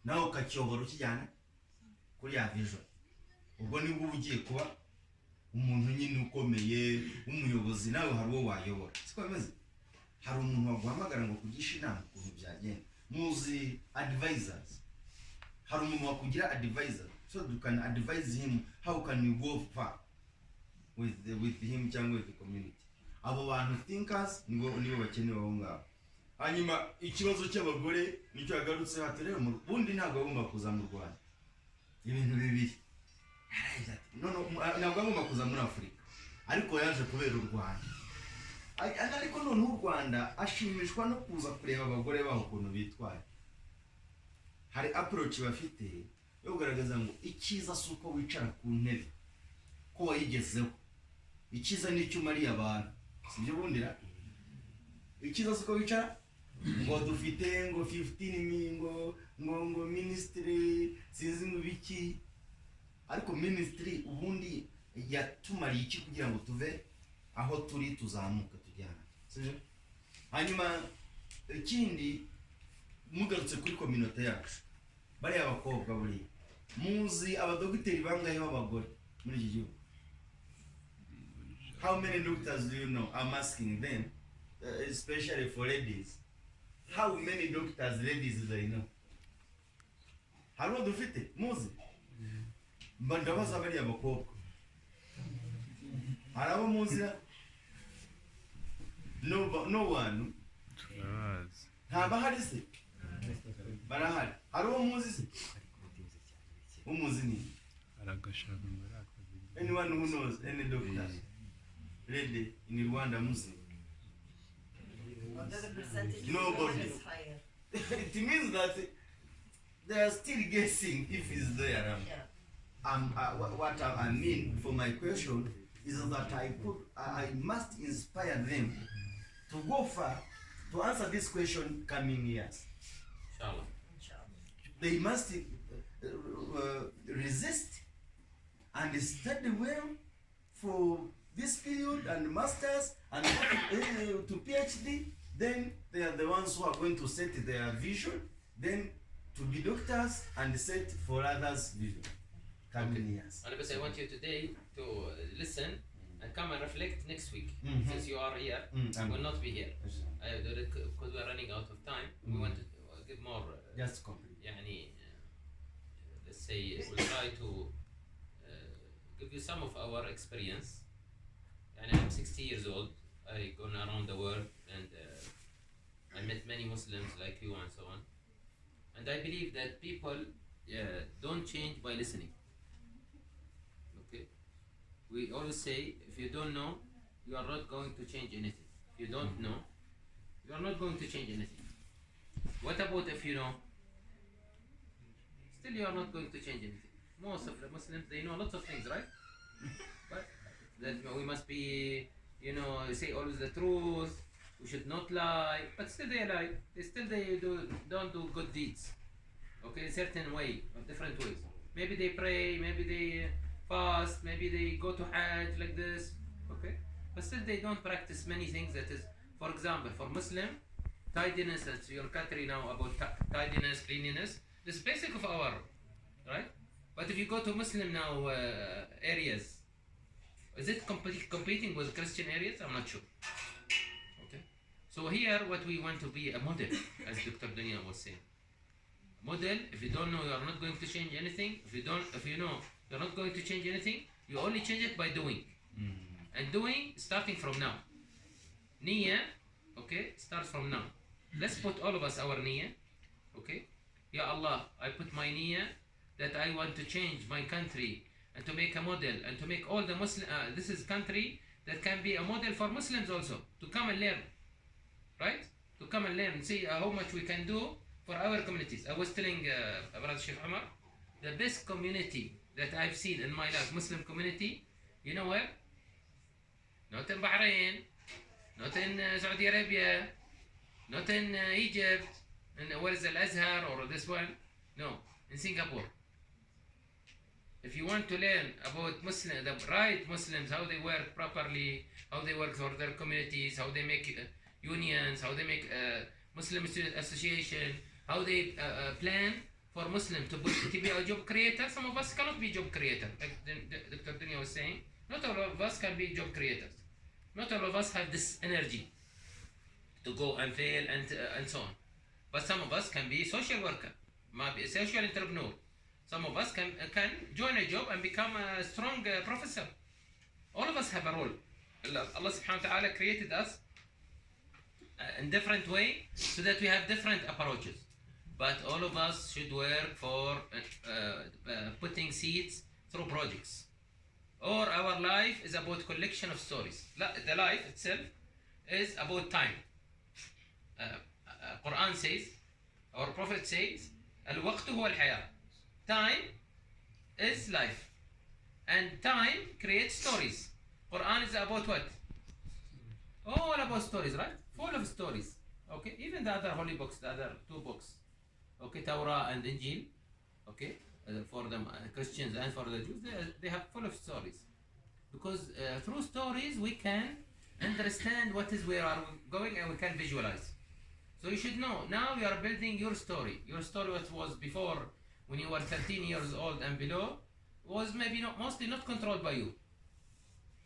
nawe ukacyobora ukijyana kuri ya vision. Ubwo nibwo ugiye kuba umuntu nyine ukomeye, umuyobozi, nawe hari uwo wayobora. Siko bimeze? Hari umuntu waguhamagara ngo kugisha inama ukuntu byagenda. Muzi advisors. Hari umuntu wakugira advisor, so you can advise him how can you go far with him cyangwa with the community. Abo bantu thinkers nibo bakenewe aho ngaho. Hanyuma ikibazo cy'abagore nicyo yagarutse haterera mu bundi ntabwo agomba kuza mu Rwanda. Ibintu bibiri. Ntabwo agomba kuza muri Afurika, ariko yaje kubera u Rwanda. Ariko none u Rwanda ashimishwa no kuza kureba abagore baho ukuntu bitwaye. Hari approach bafite yo kugaragaza ngo ikiza suko wicara ku ntebe ko wayigezeho. Ikiza nicyo umariye abantu. Sibyo bundira? Ikiza suko wicara ngo dufite ngo 15 ngo ministry sinzi ngo biki, ariko ministry ubundi yatumariye iki kugira ngo tuve aho turi tuzamuka tujyana. Sibyo? Hanyuma ikindi mugarutse kuri community yacu, bari abakobwa buri muzi abadogiteri bangahe b'abagore muri iki gihugu? How many doctors do you know? I'm asking them, especially for ladies. How many doctors ladies do they know? Haro dufite muzi mbandabaza bari abakobwa. Harabo muzi? No one. Ntaba hari se? Barahari. Haro muzi se? Umuzi ni? Anyone who knows any doctor lady in Rwanda muzi? The percentage Nobody. is higher. It means that they are still guessing if it's there. Yeah. What I mean for my question is that I must inspire them to go far to answer this question coming years. Inshallah. They must resist and study well for this period and masters and to PhD. Then they are the ones who are going to set their vision, then to be doctors and set for others' vision coming years. And I want you today to listen and come and reflect next week. Since you are here, I will not be here. Because we are running out of time. We want to give more. Just complete. يعني, let's say we'll try to give you some of our experience. And I'm 60 years old. I gone around the world and I met many Muslims like you and so on. And I believe that people don't change by listening. Okay? We always say, if you don't know, you are not going to change anything. If you don't know, you are not going to change anything. What about if you know? Still you are not going to change anything. Most of the Muslims, they know lots of things, right? But that we must be, say always the truth, we should not lie, but still they lie. Don't do good deeds. Okay, in certain way, or different ways. Maybe they pray, maybe they fast, maybe they go to Hajj like this. Okay, but still they don't practice many things. That is, for example, for Muslim, tidiness. That's your country now about tidiness, cleanliness. This is basic of our, right? But if you go to Muslim now areas, is it competing with Christian areas? I'm not sure. Okay. So here, what we want to be a model, as Dr. Dunya was saying. Model. If you don't know, you are not going to change anything. If you know, you're not going to change anything. You only change it by doing. And doing starting from now. Niyyah, okay, starts from now. Let's put all of us our niyyah. Okay. Ya Allah, I put my niyyah that I want to change my country and to make a model and to make all the Muslim. This is country that can be a model for Muslims also to come and learn, right? To come and learn and see how much we can do for our communities. I was telling Brother Sheikh Umar, the best community that I've seen in my life, Muslim community, you know where? Not in Bahrain, not in Saudi Arabia, not in Egypt, and where is Al-Azhar or this one? No, in Singapore. If you want to learn about the right Muslims, how they work properly, how they work for their communities, how they make unions, how they make Muslim student association, how they plan for Muslim to be a job creator. Some of us cannot be job creator, like Dr. Dunya was saying. Not all of us can be job creators. Not all of us have this energy to go and fail and so on. But some of us can be social worker, maybe a social entrepreneur. Some of us can join a job and become a strong professor. All of us have a role. Allah subhanahu wa ta'ala created us in different way so that we have different approaches. But all of us should work for putting seeds through projects. Or our life is about collection of stories. The life itself is about time. Quran says, our Prophet says, الوقت هو الحياة. Time is life. And time creates stories. Quran is about what? All about stories, right? Full of stories. Okay, even the other holy books, the other two books. Okay, Torah and Injil. Okay, for the Christians and for the Jews, they have full of stories. Because through stories we can understand what is where are we going and we can visualize. So you should know, now you are building your story. Your story what was before when you were 13 years old and below was maybe mostly not controlled by you.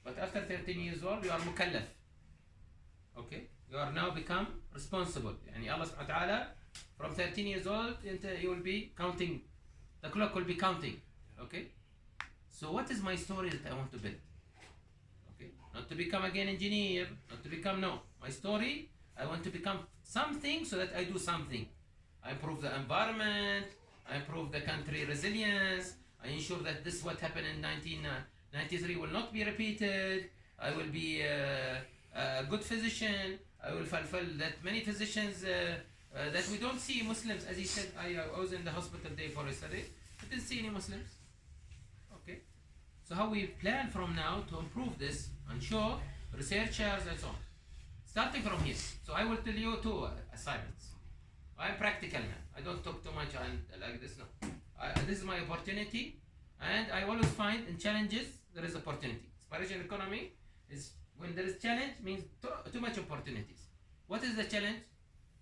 But after 13 years old, you are mukallaf. Okay? You are now become responsible. Yani Allah subhanahu wa ta'ala, from 13 years old, you will be counting. The clock will be counting. Okay? So what is my story that I want to build? Okay? Not to become again engineer, not to become, no. My story, I want to become something so that I do something. I improve the environment, I improve the country resilience, I ensure that this what happened in 1993 will not be repeated. I will be a good physician. I will fulfill that many physicians that we don't see Muslims. As he said, I was in the hospital day for yesterday. I didn't see any Muslims. Okay. So how we plan from now to improve this and show researchers and so on. Starting from here. So I will tell you two assignments. I'm practical man. I don't talk too much and like this. No. This is my opportunity, and I always find in challenges there is opportunity. Inspiration economy is when there is challenge means too much opportunities. What is the challenge?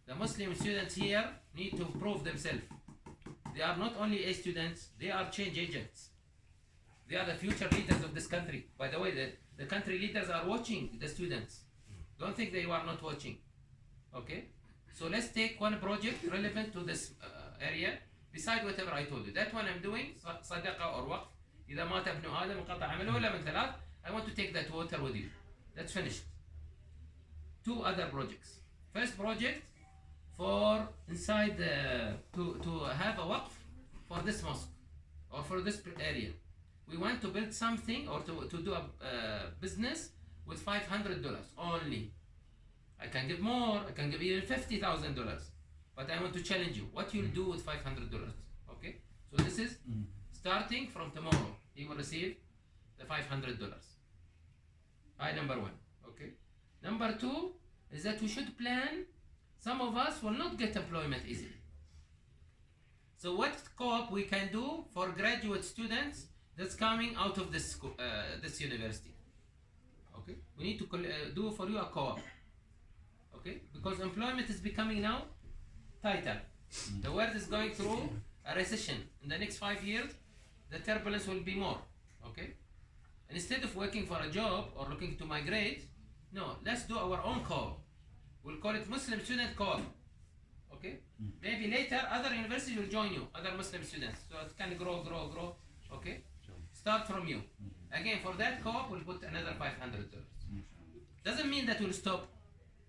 The Muslim students here need to prove themselves. They are not only A students, they are change agents. They are the future leaders of this country. By the way, the country leaders are watching the students. Don't think they are not watching. Okay? So let's take one project relevant to this area. Beside whatever I told you. That one I'm doing, صدقة or وقف. إذا مات ابن آدم انقطع عمله إلا من ثلاث. I want to take that water with you. That's finished. Two other projects. First project for inside to have a waqf for this mosque or for this area. We want to build something or to do a business with $500 only. I can give more. I can give even $50,000. But I want to challenge you. What you'll do with $500? Okay. So this is starting from tomorrow. You will receive the $500. Number one. Okay. Number two, is that we should plan. Some of us will not get employment easily. So what co-op we can do for graduate students that's coming out of this this university? Okay, we need to do for you a co-op. Okay, because employment is becoming now tighter. The world is going through a recession. In the next 5 years, the turbulence will be more. Okay, and instead of working for a job or looking to migrate, no, let's do our own co-op. We'll call it Muslim Student Co-op. Okay, maybe later other universities will join you, other Muslim students, so it can grow. Okay, start from you. Again, for that co-op, we'll put another $500. Doesn't mean that we'll stop.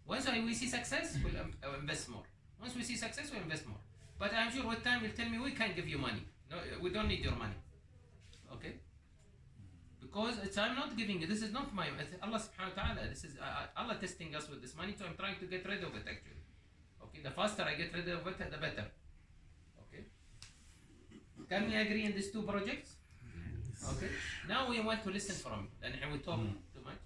Once we see success, we'll invest more. Once we see success, we'll invest more. But I'm sure with time you'll tell me we can't give you money. No, we don't need your money. Okay? Because I'm not giving you. This is not my. Allah subhanahu wa ta'ala. This is Allah testing us with this money, so I'm trying to get rid of it actually. Okay? The faster I get rid of it, the better. Okay? Can we agree on these two projects? Okay? Now we want to listen from you. And we talk too much.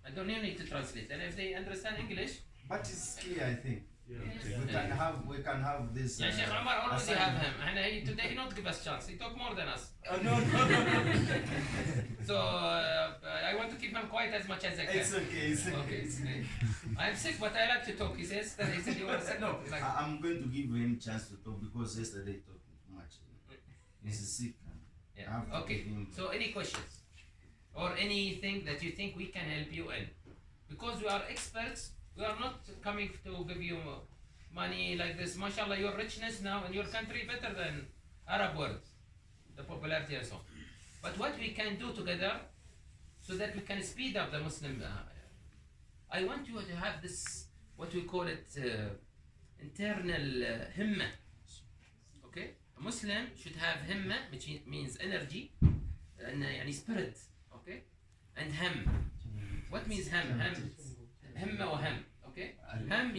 I don't even need to translate. And if they understand English. But it's clear, I think. We can have this. Yeah, Sheikh Omar already have him. And today he not give us chance. He talk more than us. No. So I want to keep him quiet as much as I can. It's okay. Okay. I'm sick, but I like to talk. He said you were sick. No, I'm going to give him chance to talk because yesterday he talked too much. He's sick. Yeah. Okay. So any questions? Or anything that you think we can help you in? Because we are experts. We are not coming to give you money like this. MashaAllah, your richness now in your country better than Arab world, the popularity and so on. But what we can do together so that we can speed up the Muslim. I want you to have this, what we call it, internal himma. Okay? A Muslim should have himma, which means energy, and spirit. Okay? And ham. What means ham? Himma or ham, okay? Ham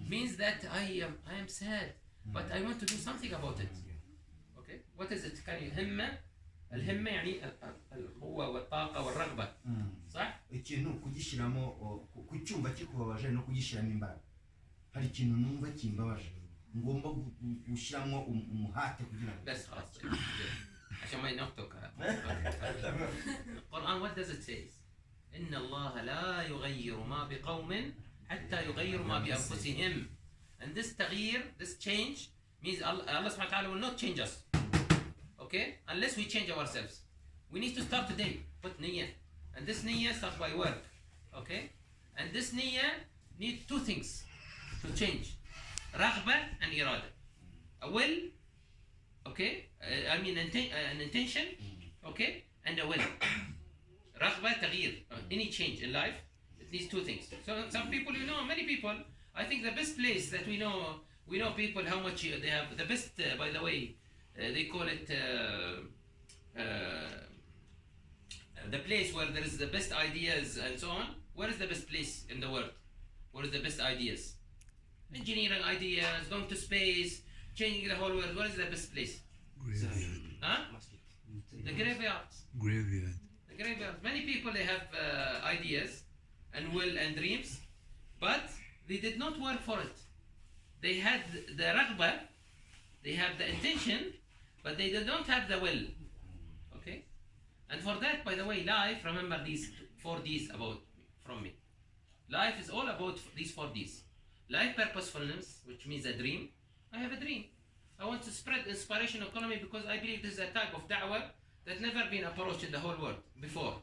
means that I am sad, but I want to do something about it. Okay? What is it? همة الهمة يعني القوة والطاقة والرغبة. صح؟ ikintu kugishyiramo kucyumva kikubabaje no kugishyiramo imbaraga. Hari ikintu numva kimbabaje ngomba gushyiramo umuhate kugira ngo. بس خلاص. عشان ما ينقطك. القرآن what does it say? إن الله لا يغير ما بقوم حتى يغيروا ما بأنفسهم. And this تغيير, this change means Allah subhanahu wa ta'ala will not change us. Okay? Unless we change ourselves. We need to start today. Put niyyah. And this niyyah starts by work. Okay? And this niyyah needs two things to change. رغبة and إرادة. A will, okay? An intention, okay? And a will. رغبة تغيير. Any change in life, it needs two things. So some people, many people, I think the best place that we know people how much they have. The best, by the way, they call it the place where there is the best ideas and so on. Where is the best place in the world? Where is the best ideas? Engineering ideas, going to space, changing the whole world. Where is the best place? Graveyard. Huh? The graveyard. Graveyard. The graveyard. Many people, they have ideas and will and dreams, but they did not work for it. They had the raghba, they have the intention, but they did not have the will. Okay? And for that, by the way, life, remember these 4 Ds from me. Life is all about these 4 Ds. Life purposefulness, which means a dream. I have a dream. I want to spread inspiration economy because I believe this is a type of da'wah that never been approached in the whole world before.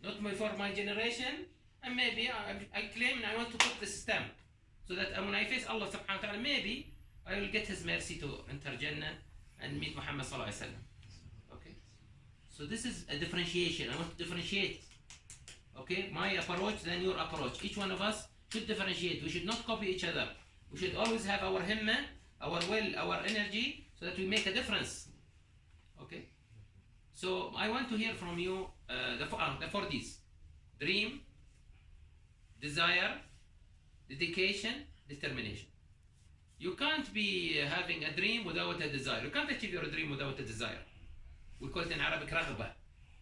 Not before my generation, and maybe I claim and I want to put this stamp so that when I face Allah subhanahu wa ta'ala, maybe I will get His mercy to enter Jannah and meet Muhammad sallallahu alaihi wasallam. Okay? So this is a differentiation. I want to differentiate. Okay? My approach than your approach. Each one of us should differentiate. We should not copy each other. We should always have our himma, our will, our energy, so that we make a difference. Okay? So I want to hear from you the 4 Ds. Dream, desire, dedication, determination. You can't be having a dream without a desire. You can't achieve your dream without a desire. We call it in Arabic raghba.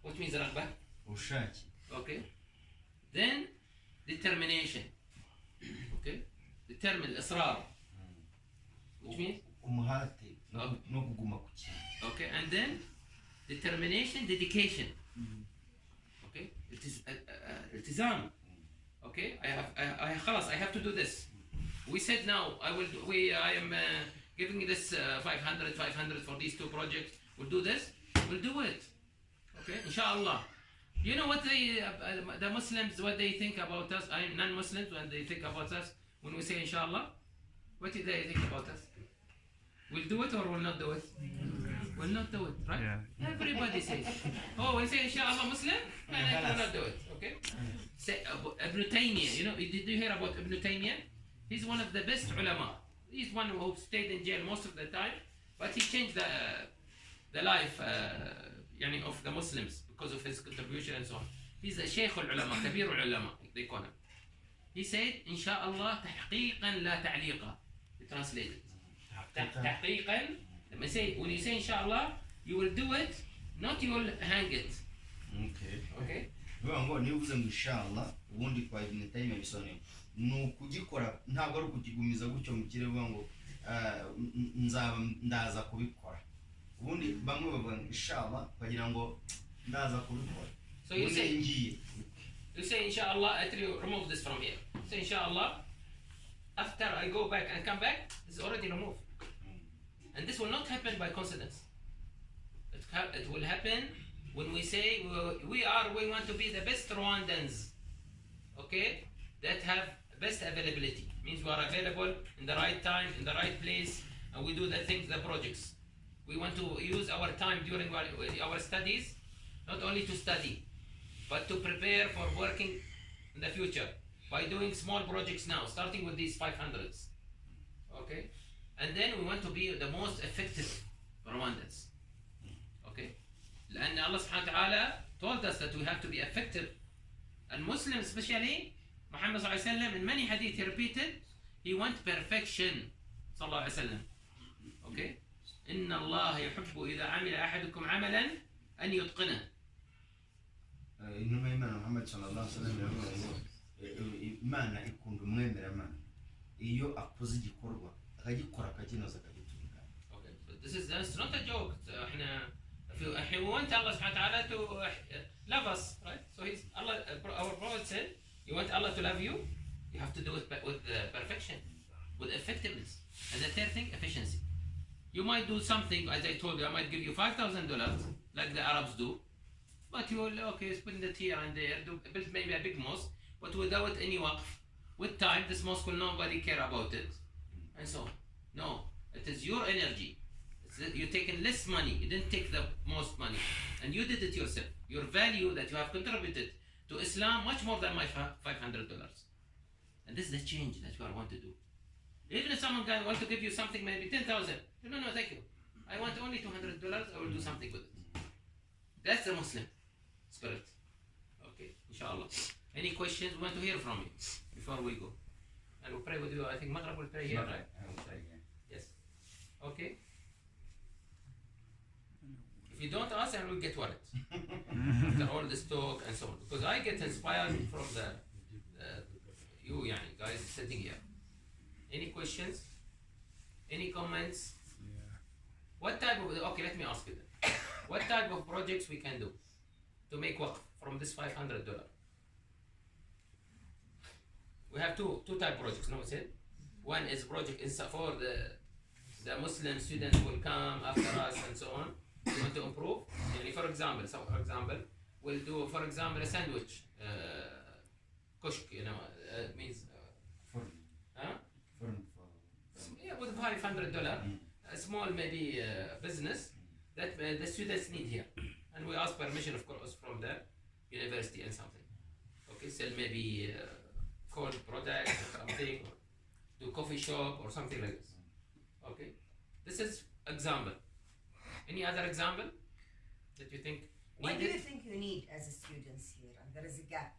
What means raghba? Ushaki. Okay. Then determination. Okay. Determine الإصرار. Which means? umuhate no kuguma ku kintu. Okay, and then determination, dedication. Okay, it is التزام. Okay, I have to do this. We said now I am giving you this 500 for these 2 projects. We'll do this. We'll do it. Okay, inshallah. You know what the Muslims, what they think about us? I am non-Muslims, when they think about us when we say inshallah. What do they think about us? We'll do it or we'll not do it? We'll not do it, right? Yeah. Everybody says, oh, we say inshallah Muslim, and I will not do it. Okay. Say Ibn Taymiyyah. You know, did you hear about Ibn Taymiyyah? He's one of the best ulama. He's one who stayed in jail most of the time, but he changed the life of the Muslims because of his contribution and so on. He's a Shaykh al-Ulama, Kabir al-Ulama, they call him. He said, Insha'Allah, تحقيقا لا تعليقا. He translated. تحقيقا, when you say Insha'Allah, you will do it, not you will hang it. Okay? Ngo nivuze ngo inshallah ubundi kwa Ibn Taymiyyah bisone nukugikora ntabwo ari ukugigumiza gutyo mu kireba ngo ndaza kubikora. Ubundi bamwe bavuga inshallah kugira ngo ndaza kubikora. So you say inshallah after you remove this from here. Say inshallah after I go back and come back, it's already removed. And this will not happen by coincidence. It will happen when we say we want to be the best Rwandans, okay, that have best availability. Means we are available in the right time, in the right place, and we do the things, the projects. We want to use our time during our studies, not only to study, but to prepare for working in the future by doing small projects now, starting with these 500s, okay? And then we want to be the most effective Rwandans, okay? And Allah subhanahu wa ta'ala told us that we have to be effective. And Muslims especially, Muhammad sallallahu alayhi wa sallam, in many hadith he repeated, he wants perfection, sallallahu alayhi wa sallam, okay? إن الله يحب إذا عمل أحدكم عملا أن يتقنه. إنما إيمان محمد صلى الله عليه وسلم إيمان يكون بمغير إيمان إيو أقوز جيكوروا غيكورا كاتينو زكاتيتونيكا. Okay, but that's not a joke. We want Allah subhanahu wa ta'ala to love us, right? So our Prophet said, you want Allah to love you, you have to do it with perfection, with effectiveness. And the third thing, efficiency. You might do something, as I told you, I might give you $5,000, like the Arabs do, but you will, spend it here and there, build maybe a big mosque, but without any waqf. With time, this mosque will nobody care about it, and so on. No, it is your energy. You're taking less money, you didn't take the most money, and you did it yourself. Your value that you have contributed to Islam much more than my $500. And this is the change that you want to do. Even if someone wants to give you something, maybe 10,000, no, thank you. I want only $200, I will do something with it. That's the Muslim spirit. Okay, inshallah. Any questions? We want to hear from you before we go. And we'll pray with you. I think Maghrib will pray here, right? I will pray again. Yes. Okay. If you don't ask, I will get worried. After all this talk and so on. Because I get inspired from you guys sitting here. Any questions? Any comments? What type of, let me ask you then. What type of projects we can do to make waqf from this $500? We have two type projects, no, we said? One is project for the Muslim students who will come after us and so on. We want to improve. For example, we'll do, for example, a sandwich. Kushk, means... with $500, a small maybe business that the students need here, and we ask permission, of course, from the university and something. Okay, sell maybe cold products or something, or do coffee shop or something like this. Okay, this is example. Any other example that you think needed? What do you think you need as a students here, and there is a gap?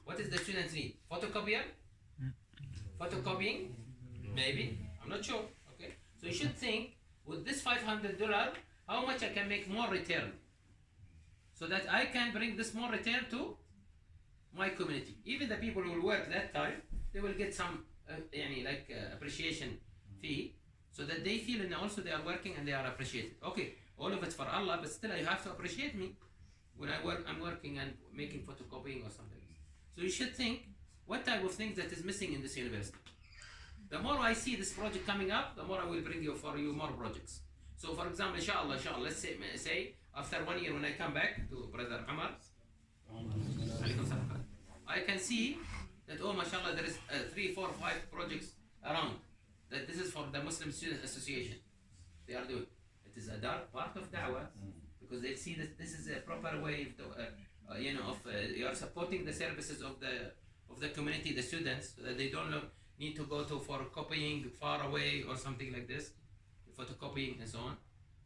What is the students need? Photocopier? Photocopying? Maybe. I'm not sure. Okay. So you should think, with this $500, how much I can make more return, so that I can bring this more return to my community. Even the people who will work that time, they will get some appreciation fee, so that they feel and also they are working and they are appreciated. Okay, all of it for Allah, but still you have to appreciate me when I'm working and making photocopying or something. So you should think what type of things that is missing in this university. The more I see this project coming up, the more I will bring you more projects. So for example, inshallah, let's say after 1 year when I come back to Brother Umar, I can see that, oh mashallah, there is 3, 4, 5 projects around. That this is for the Muslim Student Association. They are doing. It is a dark part of da'wah, because they see that this is a proper way of, you are supporting the services of the community, the students, so that they don't need to go for copying far away or something like this, photocopying and so on.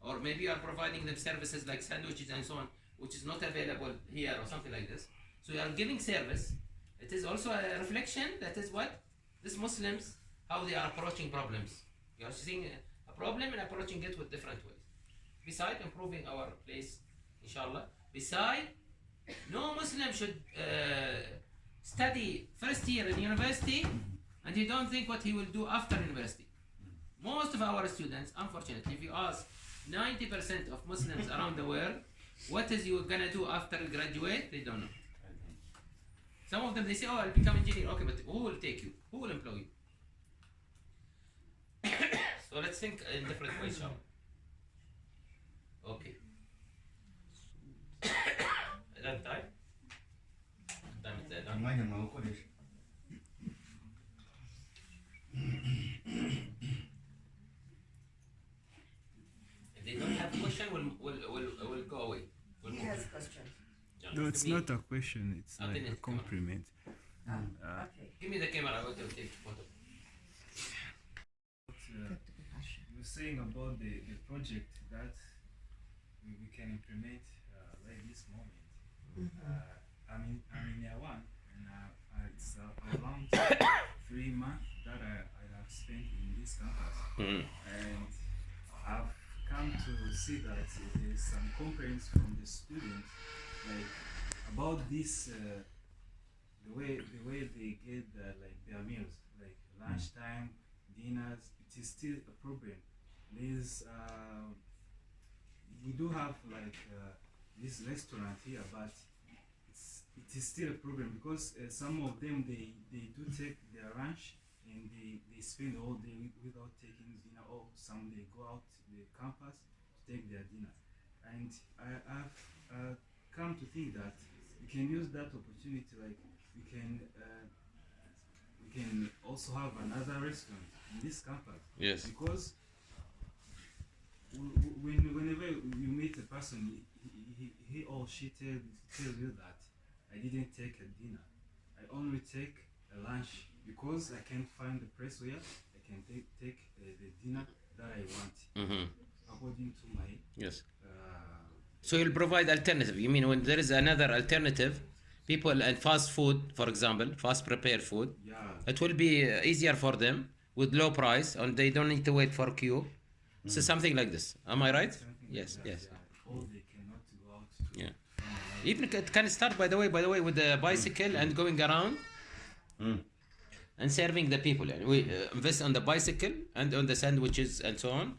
Or maybe you are providing them services like sandwiches and so on, which is not available here or something like this. So you are giving service. It is also a reflection, that is what these Muslims, how they are approaching problems. You are seeing a problem and approaching it with different ways. Besides improving our place, inshallah. Besides, no Muslim should study first year in university and you don't think what he will do after university. Most of our students, unfortunately, if you ask 90% of Muslims around the world, what is you gonna do after you graduate, they don't know. Some of them, they say, oh, I'll become engineer. Okay, but who will take you? Who will employ you? So let's think in different ways, shall we? Okay. That time? Time is that done? If they don't have a question, we'll go away. He has a question. No, it's not a question, it's like a compliment. Okay. Give me the camera, I want to take a photo. You're saying about the project that we can implement right this moment. I'm in year 1, and it's around 3 months that I have spent in this campus. And I've come to see that there is some complaints from the students, like about this, the way they get their meals, like lunchtime, dinners. It is still a problem. There's we do have this restaurant here, but it is still a problem, because some of them they do take their lunch and they spend the whole day without taking dinner, or some they go out to the campus to take their dinner. And I've come to think that we can use that opportunity, like we can also have another restaurant in this campus. Yes. Because whenever you meet a person, he or she tells you that I didn't take a dinner, I only take a lunch, because I can't find the place where I can take the dinner that I want, according to my yes. So you'll provide alternative. You mean when there is another alternative, people and fast food, for example, fast prepared food, it will be easier for them with low price, and they don't need to wait for queue. So something like this. Am I right? Yes, yes. Or they cannot go out to Even it can start, by the way, with the bicycle and going around and serving the people. We invest on the bicycle and on the sandwiches and so on.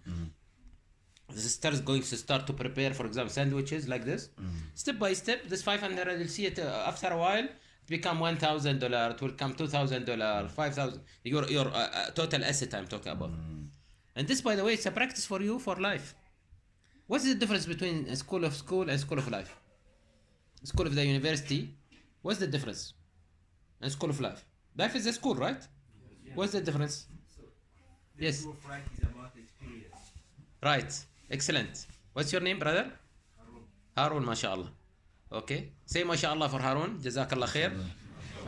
The sister is going to start to prepare, for example, sandwiches like this. Step by step, this 500, you'll see it after a while, it become $1,000, it will come $2,000, 5,000, your total asset I'm talking about. And this, by the way, it's a practice for you for life. What's the difference between a school and school of life? School of the university, what's the difference? And school of life? Life is a school, right? What's the difference? Yes. School of life is about experience. Right. Excellent. What's your name, brother? Harun, mashallah. Okay. Say mashallah for Harun. Jazakallah khair.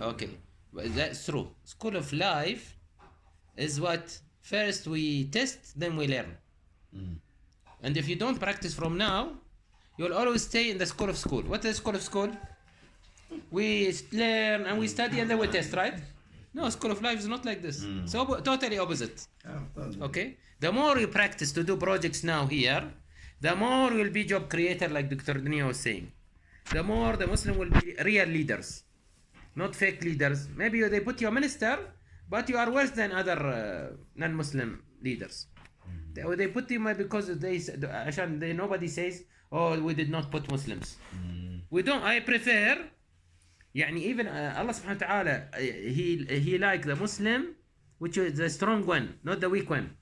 Okay. That's true. School of life is what first we test, then we learn. And if you don't practice from now, you'll always stay in the school of school. What is school of school? We learn and we study and then we test, right? No, school of life is not like this. So totally opposite. Okay? The more you practice to do projects now here, the more you will be job creator, like Dr. Dunia was saying. The more the Muslim will be real leaders. not fake leaders. Maybe they put you a minister, but you are worse than other non-Muslim leaders. They put you because nobody says, oh, we did not put Muslims. We don't. I prefer, يعني even Allah subhanahu wa ta'ala, he like the Muslim, which is the strong one, not the weak one.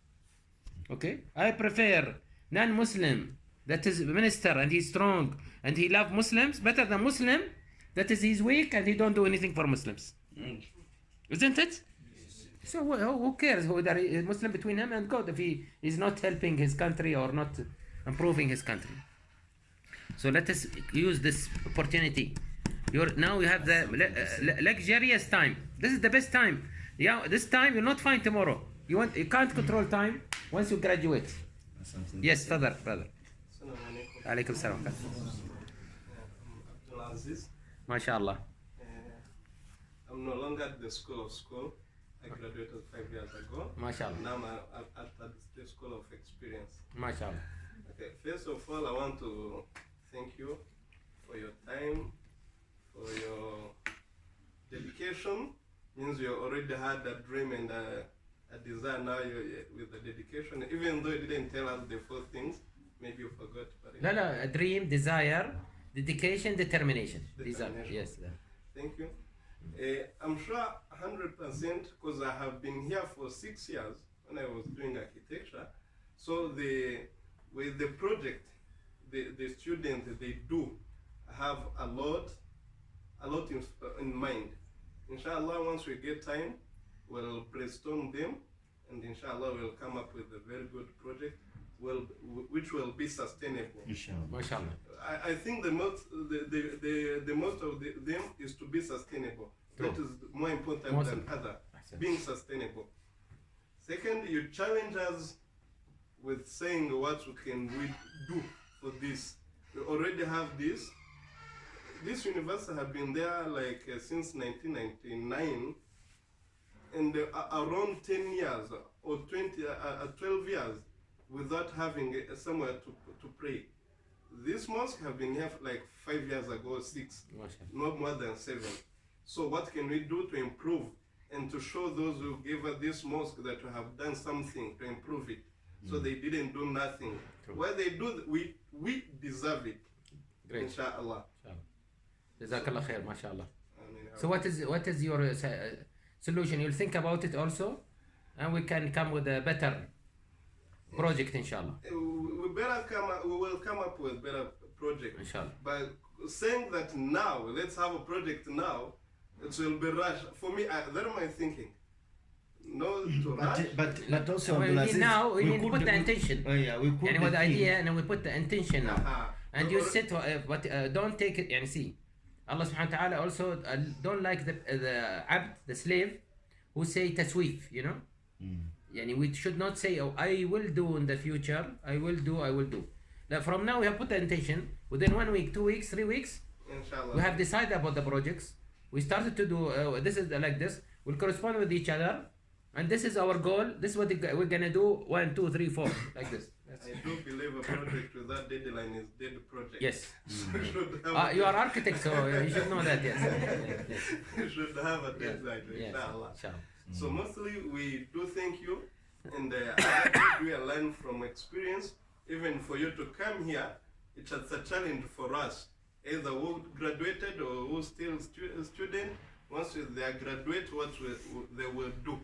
Okay? I prefer non-Muslim that is minister and he's strong and he love Muslims better than Muslim that is he's weak and he don't do anything for Muslims. Isn't it? So who cares whether he is Muslim between him and God if he is not helping his country or not improving his country. So let us use this opportunity. Now you have the luxurious time. This is the best time. Yeah, this time you'll not find tomorrow. You can't control time once you graduate. Yes, brother. عليكم السلام. MashaAllah. I'm no longer at the school. I graduated 5 years ago. MashaAllah. Now I'm at the school of experience. MashaAllah. Okay. First of all, I want to thank you for your time, for your dedication. Means you already had a dream and a desire. Now with the dedication, even though you didn't tell us the 4 things, maybe you forgot. But a dream, desire, dedication, determination. Desire. Yes. Thank you. I'm sure 100% because I have been here for 6 years when I was doing architecture. So with the project, the students, they do have a lot in mind. Inshallah, once we get time, we'll brainstorm them, and inshallah, we'll come up with a very good project, which will be sustainable. Inshallah. I think the most of them is to be sustainable. True. That is more important than other. Being sustainable. Second, you challenge us with saying what we do for this. We already have this. This university has been there since 1999, and around 10 years or 12 years without having somewhere to pray. This mosque have been here 5 years ago, 6, not more than 7. So what can we do to improve and to show those who gave us this mosque that we have done something to improve it? So they didn't do nothing. What they do, we deserve it. Great. Inshallah. Jazakallah khair, mashallah. So what is your solution? You'll think about it also, and we can come with a better project, inshallah. We will come up with better project. Inshallah. But saying that now, let's have a project now, it will be rushed. For me, that is my thinking. No to rush. But also we need now. We need to put the intention. We put and with the idea, and we put the intention now. And you sit, but don't take it. And see, Allah subhanahu wa ta'ala also don't like the abd, the slave, who say tasweef, you know. Yani we should not say, oh, I will do in the future, I will do. Now, from now we have put the intention, within 1 week, 2 weeks, 3 weeks, Inshallah. we have decided about the projects. We started to do, this is like this, we'll correspond with each other, and this is our goal, this is what we're gonna do, 1, 2, 3, 4, like this. I do believe a project without deadline is dead project. Yes. You you are architect, so you should know that, yes. You should have a deadline, yes. inshallah. Inshallah. So mostly we do thank you, and we learn from experience. Even for you to come here, it's a challenge for us. Either who graduated or who still student, once they are graduate, what they will do.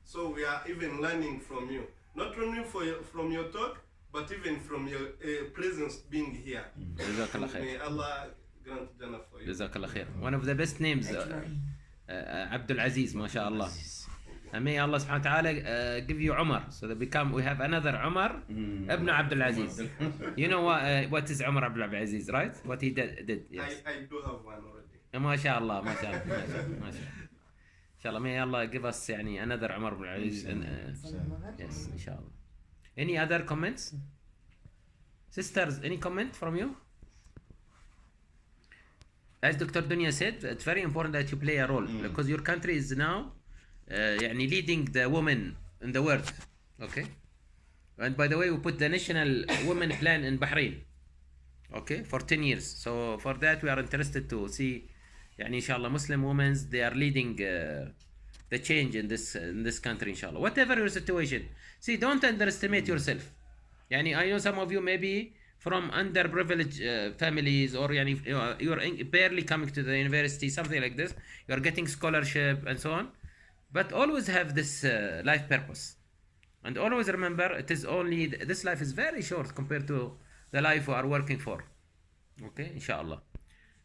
So we are even learning from you. Not only from your talk, but even from your presence being here. May Allah grant Jannah for you. Jazakallah khair. One of the best names, Abdul Aziz, mashallah. And may Allah subhanahu wa ta'ala give you Umar, so that we have another Umar ibn Abdul Aziz. You know what is Umar ibn Abdul Aziz, right? What he did, yes. I do have one already. MashaAllah, MashaAllah. Inshallah, may Allah give us another Umar ibn Abdul Aziz. Yes, inshallah. Any other comments? Sisters, any comment from you? As Dr. Dunya said, it's very important that you play a role, because your country is now leading the women in the world. Okay? And by the way, we put the national women plan in Bahrain. Okay? For 10 years. So for that we are interested to see يعني إن شاء الله Muslim women they are leading the change in this country إن شاء الله. Whatever your situation, see, don't underestimate yourself. يعني I know some of you maybe from underprivileged families, or يعني you're barely coming to the university, something like this. You're getting scholarship and so on, but always have this life purpose, and always remember it is only this life is very short compared to the life we are working for. Okay, إن شاء الله.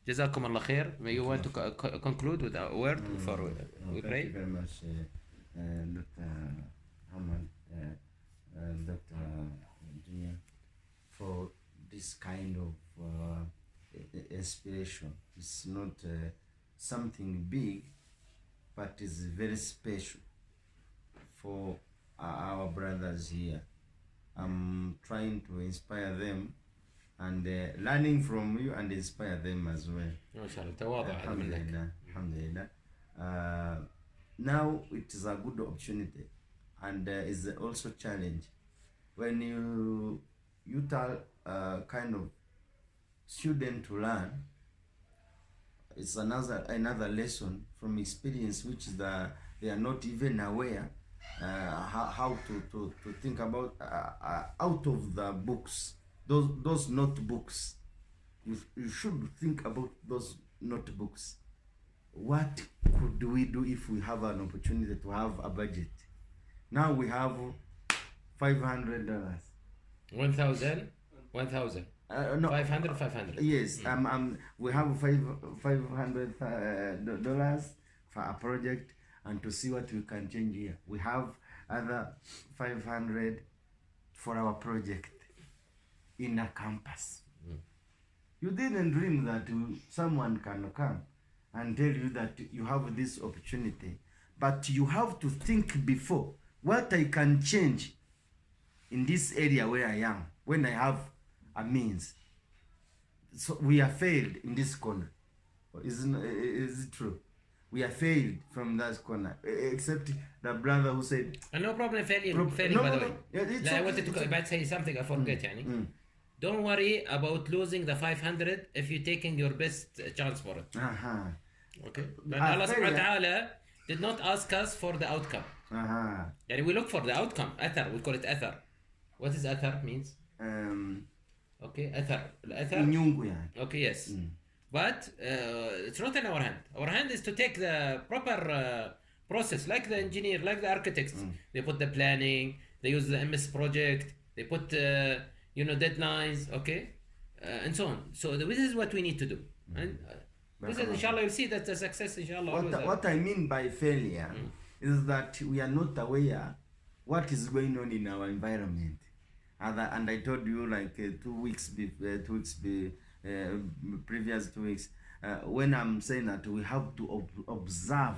جزاكم الله خير. May you want to conclude with a word before we pray? Thank you very much, Dr. Hammond, Dr. Junior, for this kind of inspiration. It's not something big, but it's very special for our brothers here. I'm trying to inspire them and learning from you and inspire them as well. ما شاء الله تواضع هذا منك. Alhamdulillah, alhamdulillah. Now it is a good opportunity, and is also challenge. When you tell kind of student to learn, it's another lesson from experience, which is they are not even aware how to think about out of the books, those notebooks. You should think about those notebooks. What could we do if we have an opportunity to have a budget? Now we have $500. 1,000. No, 500. yes, we have $500 for a project, and to see what we can change here. We have other 500 for our project in a campus. You didn't dream that someone can come and tell you that you have this opportunity, but you have to think before what I can change in this area where I am when I have a means. So we are failed in this corner. Is it true? We are failed from that corner, except the brother who said. No problem failing by the way. I wanted to say something I forget يعني. Don't worry about losing the 500 if you're taking your best chance for it. Okay. لأن Allah سبحانه وتعالى did not ask us for the outcome. يعني we look for the outcome. أثر, we call it أثر. What is أثر means? Okay, أثر. الأثر. Okay, yes. But it's not in our hand. Our hand is to take the proper process, like the engineer, like the architects. They put the planning, they use the MS project, they put deadlines, okay, and so on. So this is what we need to do. And this is, inshallah, you'll see that the success, inshallah. What I mean by failure is that we are not aware what is going on in our environment. And I told you like 2 weeks, previous 2 weeks, when I'm saying that we have to observe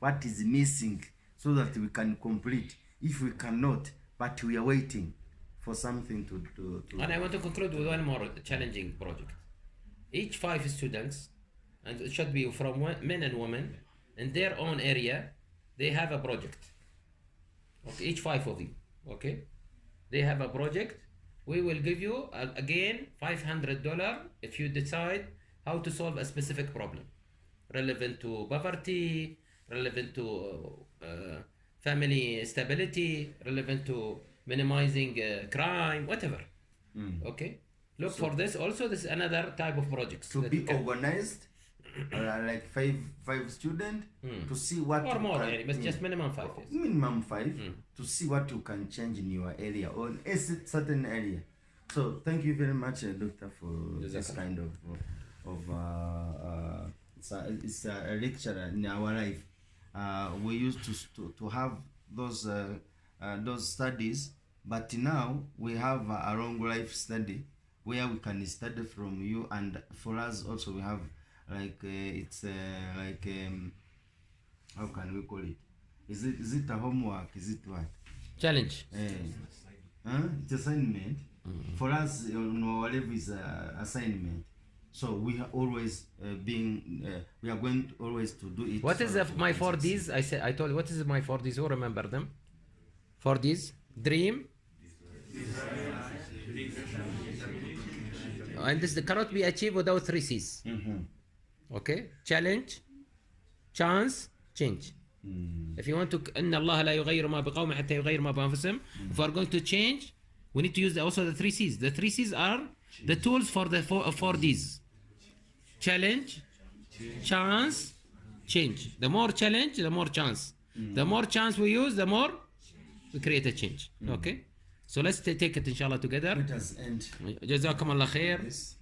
what is missing so that we can complete. If we cannot, but we are waiting for something to And I want to conclude with one more challenging project. Each 5 students, and it should be from men and women, in their own area, they have a project. Okay, each 5 of you, okay? They have a project. We will give you, again, $500 if you decide how to solve a specific problem. Relevant to poverty, relevant to family stability, relevant to minimizing crime, whatever. Okay? Look for this. Also, this is another type of projects. To be organized, like five students, to see what... Or more, but just minimum 5. Yes. Minimum 5, to see what you can change in your area, or a certain area. So, thank you very much, Doctor, for this kind of it's a lecture in our life. We used to have those studies, but now we have a long life study where we can study from you, and for us also we have like how can we call it? Is it a homework? Is it what? Challenge. It's assignment. For us on our level is assignment. So we are always we are going always to do it. What is my 4Ds? I told you, what is my 4Ds? Who remember them? 4Ds? Dream. And this cannot be achieved without 3 Cs. Okay, challenge, chance, change. If you want to, إن الله لا يغير ما بقوم حتى يغير ما بأنفسهم. If we are going to change, we need to use also the 3 C's. The 3 C's are the tools for the 4 D's. Challenge, chance, change. The more challenge, the more chance. The more chance we use, the more we create a change. Okay? So let's take it inshallah together. Let us end جزاكم الله خير. this.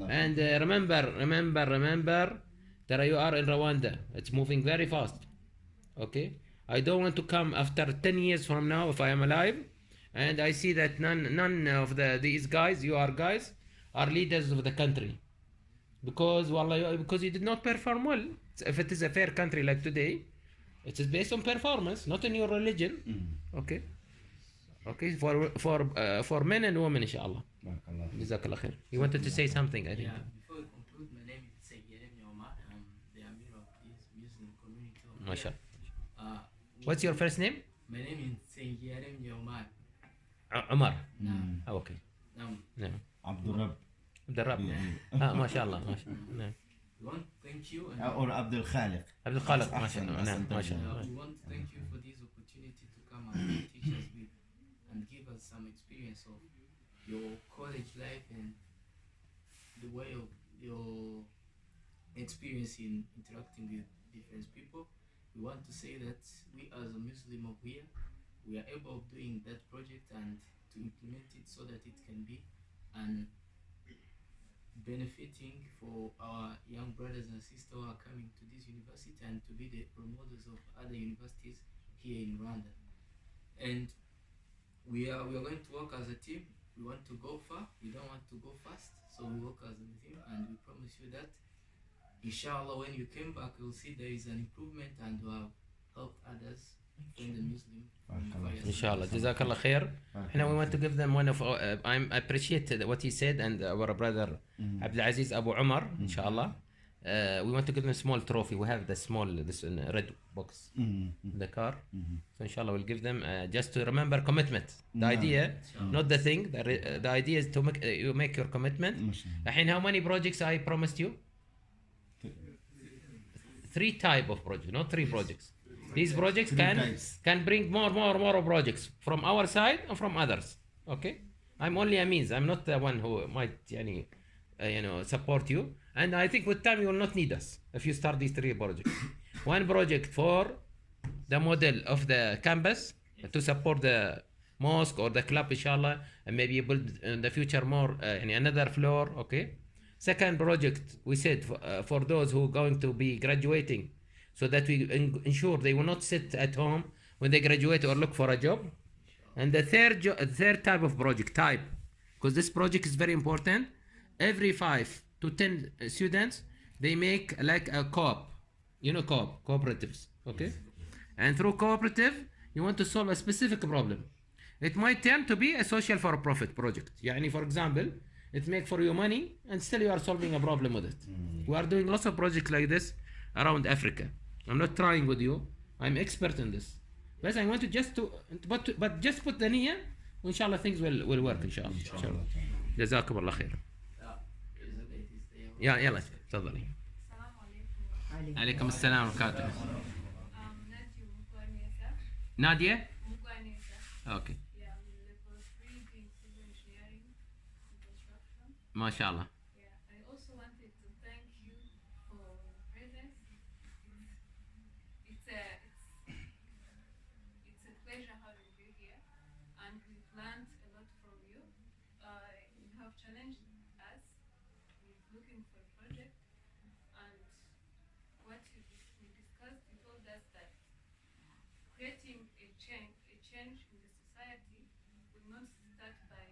And remember that you are in Rwanda. It's moving very fast. Okay? I don't want to come after 10 years from now if I am alive and I see that none of these guys, you are guys, are leaders of the country. Because you did not perform well. If it is a fair country like today, it is based on performance, not on your religion. Okay? Okay, for men and women, inshallah. Jazakallah khair. You wanted to say something, I think. Yeah, before we conclude, my name is Sayyidim Yomar. I'm the Amir of this Muslim community. MashaAllah. What's your first name? My name is Sayyidim Yomar. Umar. Okay. No. Abdul Rab. MashaAllah. No. We want to thank you. or Abdul Khaliq. Abdul Khaliq. MashaAllah. MashaAllah. We want to thank you for this opportunity to come and teach us with and give us some experience of your college life and the way of your experience in interacting with different people. We want to say that we as a Muslim of here, we are able of doing that project and to implement it so that it can be and benefiting for our young brothers and sisters who are coming to this university and to be the promoters of other universities here in Rwanda. And we are going to work as a team. We want to go far. We don't want to go fast. So we work as a team, and we promise you that, inshallah, when you came back, you'll see there is an improvement, and we have helped others in the Muslim. Inshallah. Jazakallah khair. And we want to give them one of our, I appreciate what he said, and our brother Abdul Aziz Abu Umar, inshallah. We want to give them a small trophy. We have this red box in the car. So inshallah we'll give them just to remember commitment. The idea, not the thing. The idea is to make your commitment. And how many projects I promised you? 3 type of projects, not 3 projects. These projects can bring more projects from our side and from others. Okay? I'm only a means. I'm not the one who might support you. And I think with time you will not need us if you start these 3 projects. 1 project for the model of the campus to support the mosque or the club, inshallah, and maybe build in the future more another floor. Okay. 2nd project we said for those who are going to be graduating, so that we ensure they will not sit at home when they graduate or look for a job. And the third type of project because this project is very important. Every 5 to 10 students, they make like a co-op, cooperatives, okay? And through cooperative, you want to solve a specific problem. It might turn to be a social for-profit project. For example, it make for you money and still you are solving a problem with it. We are doing lots of projects like this around Africa. I'm not trying with you. I'm expert in this. But I want to just put the niyyah, inshallah things will work, inshallah. جزاكم الله خير. يلا تفضلي. السلام عليكم. عليكم السلام ورحمة الله. نادية. اوكي. ما شاء الله. Creating a change in the society will not start by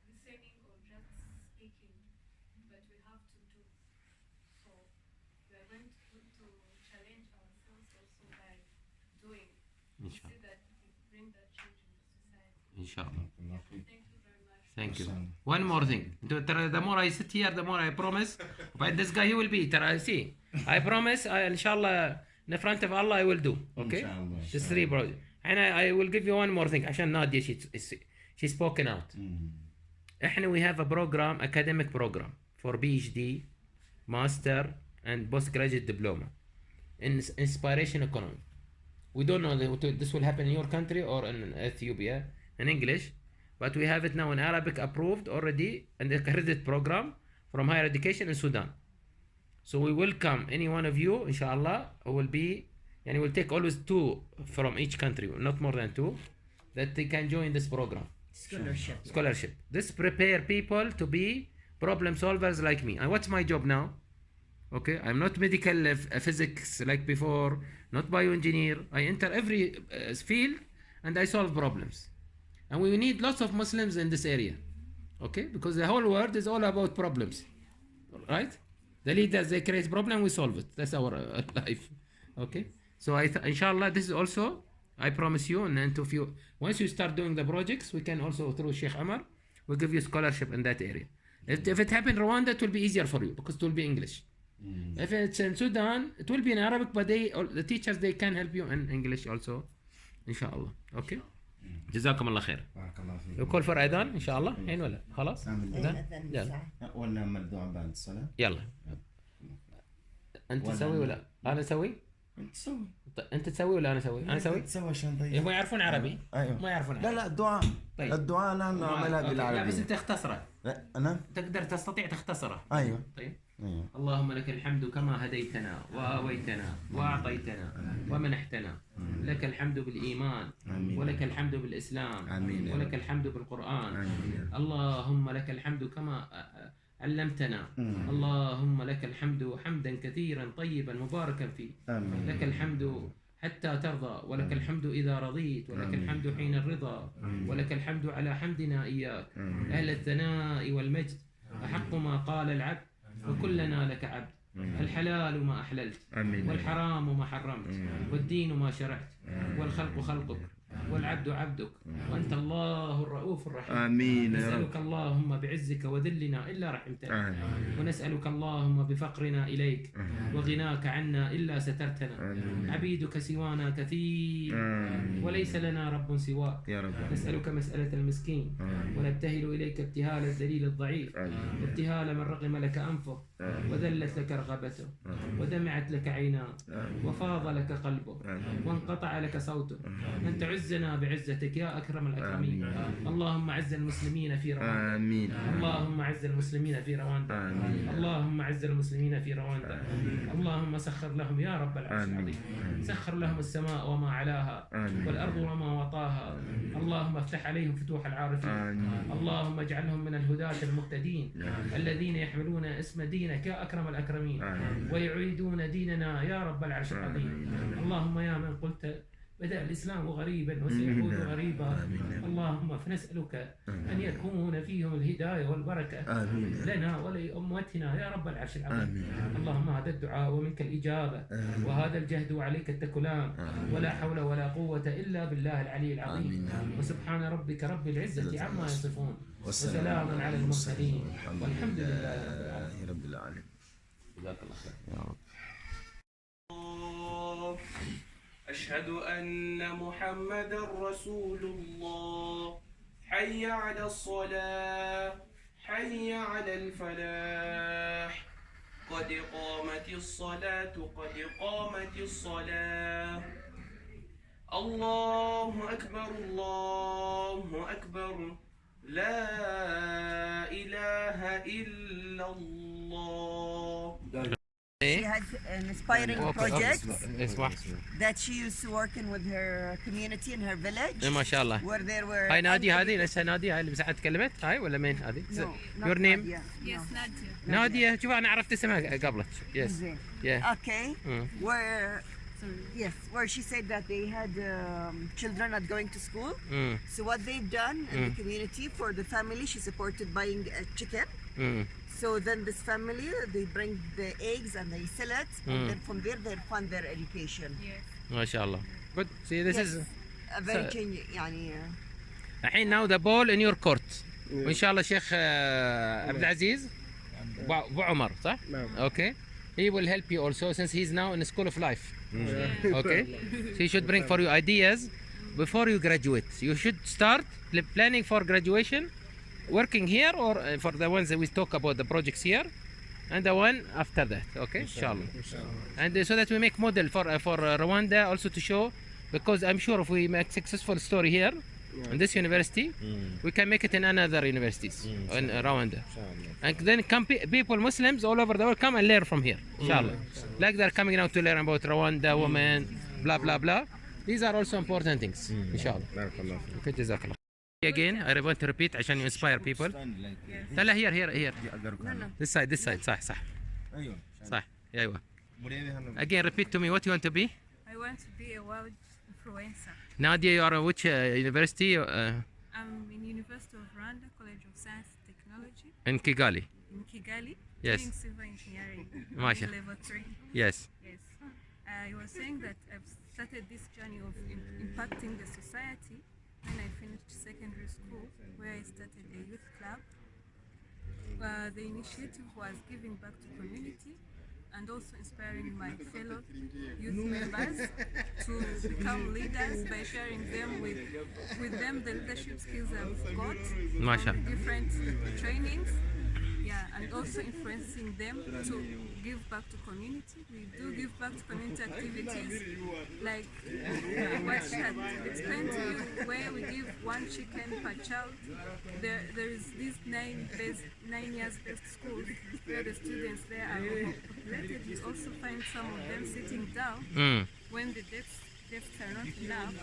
listening or just speaking, but we have to do. So we are going to challenge ourselves also by doing. We see that we bring that change in the society. Inshallah. Thank you very much. Thank you. One more thing. The more I sit here, the more I promise. But this guy, he will be. See, I promise. Inshallah. In front of Allah, I will do. Okay? Just 3 projects. And I will give you one more thing. عشان نادية she spoken out. We have a program, academic program for PhD, master, and postgraduate diploma in inspiration economy. We don't know that this will happen in your country or in Ethiopia in English, but we have it now in Arabic approved already and the accredited program from higher education in Sudan. So we welcome any one of you, inshallah, who will be, and we'll take always 2 from each country, not more than 2, that they can join this program. Scholarship. This prepare people to be problem solvers like me. And what's my job now? Okay, I'm not medical physics like before, not bioengineer. I enter every field and I solve problems. And we need lots of Muslims in this area. Okay, because the whole world is all about problems. Right? The leaders, they create problem, we solve it. That's our life. Okay, so inshallah, this is also, I promise you, and then once you start doing the projects, we can also, through Sheikh Amar, we'll give you scholarship in that area. If it happens in Rwanda, it will be easier for you because it will be English. If it's in Sudan, it will be in Arabic, but the teachers, they can help you in English also, inshallah. Okay? جزاكم الله خير. بارك الله فيك. يكون فرع اذان ان شاء الله الحين ولا خلاص؟ اذان يلا ولا نعمل الدعاء بعد الصلاه؟ يلا. انت تسوي ولا انا اسوي؟ انت تسوي. انت تسوي ولا انا اسوي؟ انا اسوي؟ تسوي عشان ضيق. ما يعرفون عربي؟ ايوه ما يعرفون عربي. لا الدعاء. طيب. الدعاء انا نعملها بالعربي. لا بس انت اختصره. لا انا تقدر تستطيع تختصره. ايوه. طيب. أيوة. اللهم لك الحمد كما هديتنا وآويتنا وأعطيتنا ومنحتنا. لك الحمد بالإيمان ولك الحمد بالإسلام ولك الحمد بالقرآن. اللهم لك الحمد كما علمتنا. اللهم لك الحمد حمدا كثيرا طيبا مباركا فيه. لك الحمد حتى ترضى ولك الحمد إذا رضيت ولك الحمد حين الرضا ولك الحمد على حمدنا إياك. أهل الثناء والمجد أحق ما قال العبد وكلنا لك عبد. الحلال ما أحللت والحرام ما حرمت والدين ما شرعت والخلق خلقك والعبد عبدك وأنت الله الرؤوف الرحيم. آمين. نسألك اللهم بعزك وذلنا إلا رحمتنا ونسألك اللهم بفقرنا إليك وغناك عنا إلا سترتنا. عبيدك سوانا كثير وليس لنا رب سواك. نسألك مسألة المسكين ونبتهل إليك ابتهال الذليل الضعيف ابتهال من رغم لك أنفه وذلت لك رغبته ودمعت لك عيناه وفاض لك قلبه وانقطع لك صوته. أن تعزنا بعزتك يا أكرم الأكرمين. اللهم عز المسلمين في رواندا. آمين. اللهم عز المسلمين في رواندا. اللهم عز المسلمين في رواندا. اللهم سخر لهم يا رب العرش العظيم. سخر لهم السماء وما علاها والأرض وما وطاها. اللهم افتح عليهم فتوح العارفين. اللهم اجعلهم من الهداة المهتدين الذين يحملون اسم دينك يا أكرم الأكرمين ويعيدون ديننا يا رب العرش العظيم. اللهم يا من قلت بدأ الإسلام غريبا وسيعود غريبا. اللهم فنسألك أن يكون فيهم الهداية والبركة لنا ولأمتنا يا رب العرش العظيم. اللهم هذا الدعاء ومنك الإجابة وهذا الجهد وعليك التكلان ولا حول ولا قوة إلا بالله العلي العظيم. وسبحان ربك رب العزة عما يصفون وسلام على المرسلين والحمد لله رب العالمين. جزاك الله خير يا رب. أشهد أن محمدا رسول الله. حي على الصلاة حي على الفلاح. قد قامت الصلاة قد قامت الصلاة. الله أكبر الله أكبر لا إله إلا الله. She had an inspiring project that she used to work in with her community in her village. ما شاء الله. Where there were. هاي نادي هذه نفسها نادي هاي اللي مساعد تكلمت هاي ولا مين هذه؟ Your name? Yes, Nadia. نادية. شوف أنا عرفت اسمها قبلك. Yes. Yeah. Okay. Where. Yes, where she said that they had children not going to school. So what they've done in the community for the family, she supported buying a chicken. So then this family, they bring the eggs and they sell it, and then from there they fund their education. Yes. ما شاء الله. Good. See, this is a very change. يعني. الحين now the ball in your court. وإن شاء الله شيخ عبد العزيز أبو عمر صح؟ Okay. He will help you also since he's now in the school of life. Okay. So he should bring for you ideas before you graduate. You should start planning for graduation, working here or for the ones that we talk about the projects here. and the one after that. Okay, inshallah. And so that we make model for Rwanda also to show, because I'm sure if we make successful story here in this university, we can make it in another universities in Rwanda. And then come people, Muslims all over the world, come and learn from here, inshallah. Like they're coming now to learn about Rwanda, women, blah blah blah. These are also important things, inshallah. Okay, jazakallah. Again, I want to repeat عشان you inspire people. لا here. This side. صح. صح. أيوة. Again, repeat to me what you want to be. I want to be a world influencer. Nadia, you are which university? I'm in University of Rwanda, College of Science and Technology. In Kigali. In Kigali. Yes. Doing civil engineering. Masha. Level 3. Yes. Yes. I was saying that I've started this journey of impacting the society when I finished secondary school, where I started a youth club. The initiative was giving back to community and also inspiring my fellow youth members to become leaders by sharing them with them the leadership skills I've got Masha. from different trainings. Yeah, and also influencing them to give back to community. We do give back to community activities like what she had explained to you, where we give 1 chicken per child. There is these 9 years based schools where the students there are overpopulated. You also find some of them sitting down when the desks are not enough,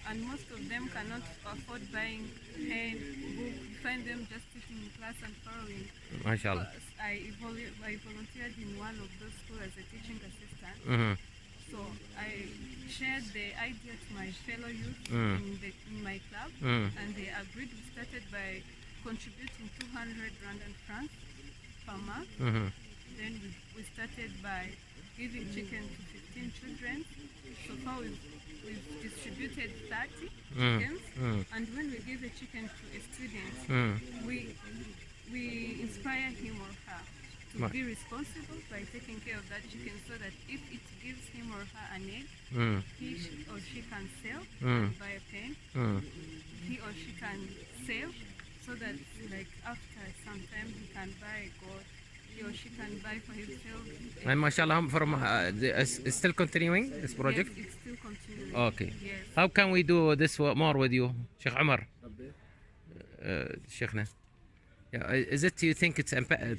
and most of them cannot afford buying pen, book. You find them just sitting in class and following. MashaAllah. I volunteered in one of those schools as a teaching assistant. So I shared the idea to my fellow youth in my club, and they agreed. We started by contributing 200 Rwandan francs per month. Then we started by giving chicken to 15 children. So far we've distributed 30 chickens, and when we give a chicken to a student, we inspire him or her to be responsible by taking care of that chicken, so that if it gives him or her an egg, he or she can sell and buy a pen. He or she can sell, so that like after some time he can buy a goat. He or she can buy for himself. And mashallah, from it's still continuing this project? Yes, it's still continuing. Okay. Yes. How can we do this more with you, Sheikh Umar? Sheikhna. Yeah, is it, you think it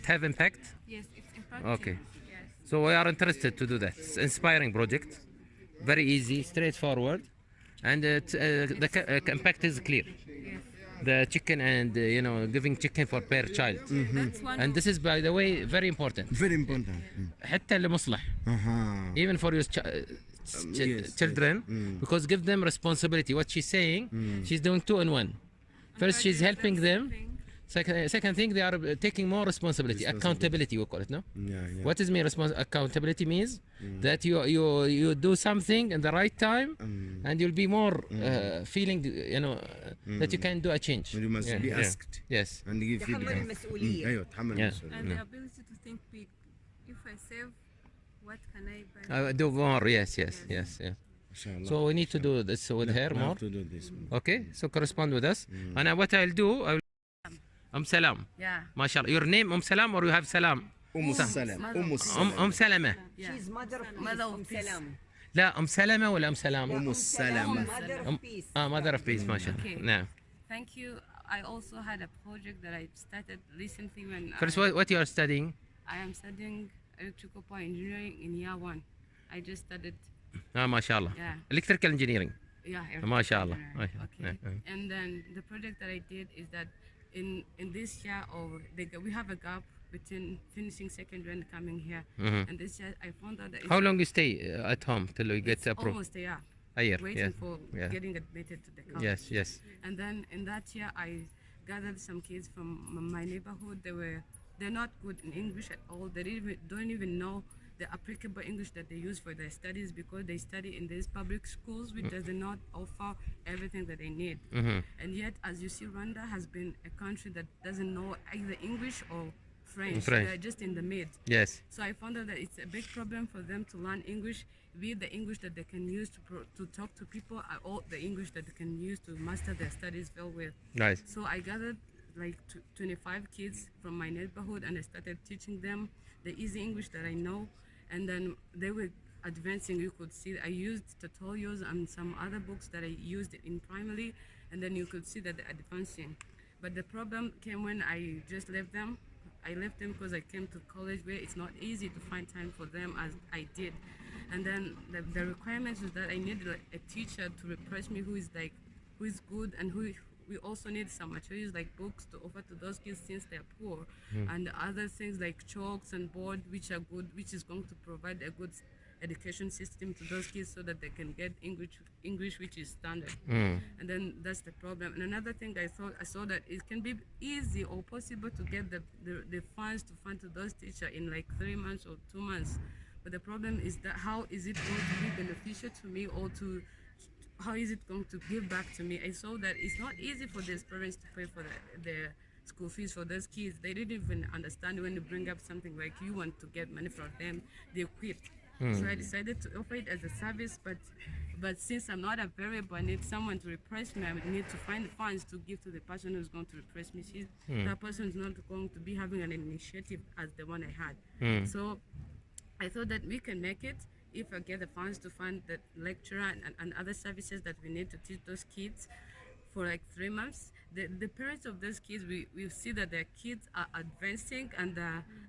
have impact? Yes, it's impacting. Okay. Yes. So we are interested to do that. It's an inspiring project, very easy, straightforward, and the impact is clear. Yes. The chicken and giving chicken for per child. That's one And of this is, by the way, very important. Very important. حتى لمصلح. Even for your children, because give them responsibility. What she's saying, she's doing 2 in 1. First, she's helping them. Second thing, they are taking more responsibility, accountability we call it, no? Yeah. What is mean accountability means? That you do something in the right time, and you'll be more feeling, that you can do a change. You must be asked. Yes. And give تحمل feedback. المسؤولية. أيوة تحمل Yeah. المسؤولية. and the ability to think big. If I save, what can I buy? Do more, yes. ما شاء الله. So we need to do this with her We more. have to do this. Okay, so correspond with us. And what I'll do, Salam. Yeah. MashaAllah. Your name Salam, or you have Salam? أم السلام. Salama. She's mother of peace. Mother of peace. Salam. لا Salama ولا Salam? السلام. Mother of peace. Mother of peace, MashaAllah. Okay. نعم. Thank you. I also had a project that I started recently when First, what you are studying? I am studying electrical power engineering in year 1. I just started. MashaAllah. Yeah. Electrical engineering. Yeah. MashaAllah. Okay. And then the project that I did is that in this year, we have a gap between finishing secondary and coming here. And this year I found out that How long you stay at home till you get it's approved? almost a year. A year. Waiting Yeah. for Yeah. getting admitted to the college. Yes. And then in that year, I gathered some kids from my neighborhood. They're not good in English at all. They don't even know the applicable English that they use for their studies, because they study in these public schools, which does not offer everything that they need. And yet, as you see, Rwanda has been a country that doesn't know either English or French. They're just in the mid. Yes. So I found out that it's a big problem for them to learn English, be it the English that they can use to talk to people, or the English that they can use to master their studies well with. Nice. So I gathered like 25 kids from my neighborhood, and I started teaching them the easy English that I know, and then they were advancing. You could see I used tutorials and some other books that I used in primary, and then you could see that they're advancing. But the problem came when I just left them. I left them because I came to college where it's not easy to find time for them as I did. And then the requirements was that I needed a teacher to replace me who is good, and we also need some materials like books to offer to those kids since they're poor, and other things like chalks and board which are good, which is going to provide a good education system to those kids so that they can get English which is standard. And then that's the problem. And another thing I saw that it can be easy or possible to get the funds to fund to those teachers in like 3 months or 2 months. But the problem is that how is it going to be beneficial to me, or how is it going to give back to me? I saw that it's not easy for these parents to pay for the school fees for those kids. They didn't even understand when you bring up something like you want to get money from them, they quit. So I decided to offer it as a service, but since I'm not available, I need someone to replace me. I need to find the funds to give to the person who's going to replace me. That person is not going to be having an initiative as the one I had. So I thought that we can make it if I get the funds to fund the lecturer and other services that we need to teach those kids for like 3 months. The parents of those kids, we see that their kids are advancing and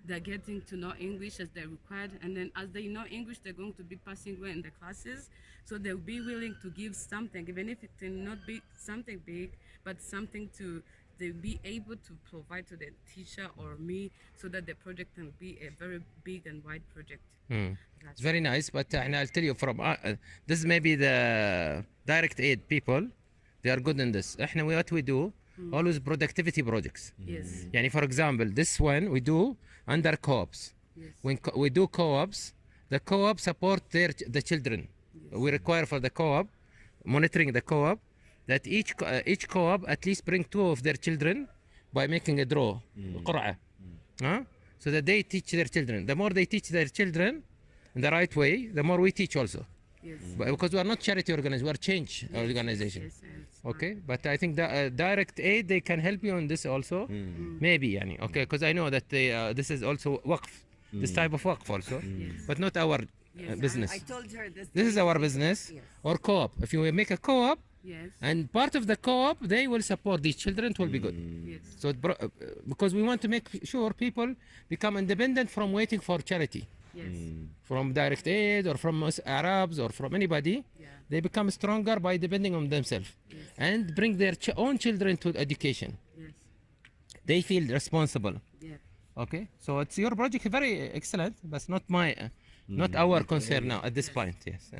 they're getting to know English as they're required. And then as they know English, they're going to be passing well in the classes. So they'll be willing to give something, even if it can not be something big, but something they'll be able to provide to the teacher or me so that the project can be a very big and wide project. It's very nice, but I'll tell you from this is maybe the direct aid people. They are good in this. What we do, always productivity projects. Yes. Yani for example, this one we do under co-ops. Yes. When we do co-ops, the co-op support the children. Yes. We require for the co-op, monitoring the co-op, that each co-op at least bring 2 of their children by making a draw, قرعة. So that they teach their children. The more they teach their children in the right way, the more we teach also. Yes. Because we are not charity organization, we are change organization. Yes, Okay, but I think the direct aid, they can help you on this also. Maybe, yani, okay, because I know that this is also waqf, this type of waqf also, but not our business. I told her this is our business, or co-op. If you make a co-op, and part of the co-op, they will support these children, it will be good. Yes. So because we want to make sure people become independent from waiting for charity. Yes. From direct aid or from Arabs or from anybody, they become stronger by depending on themselves and bring their own children to education. Yes. They feel responsible. Yeah. Okay, so it's your project very excellent, but not our concern now at this point. Yes.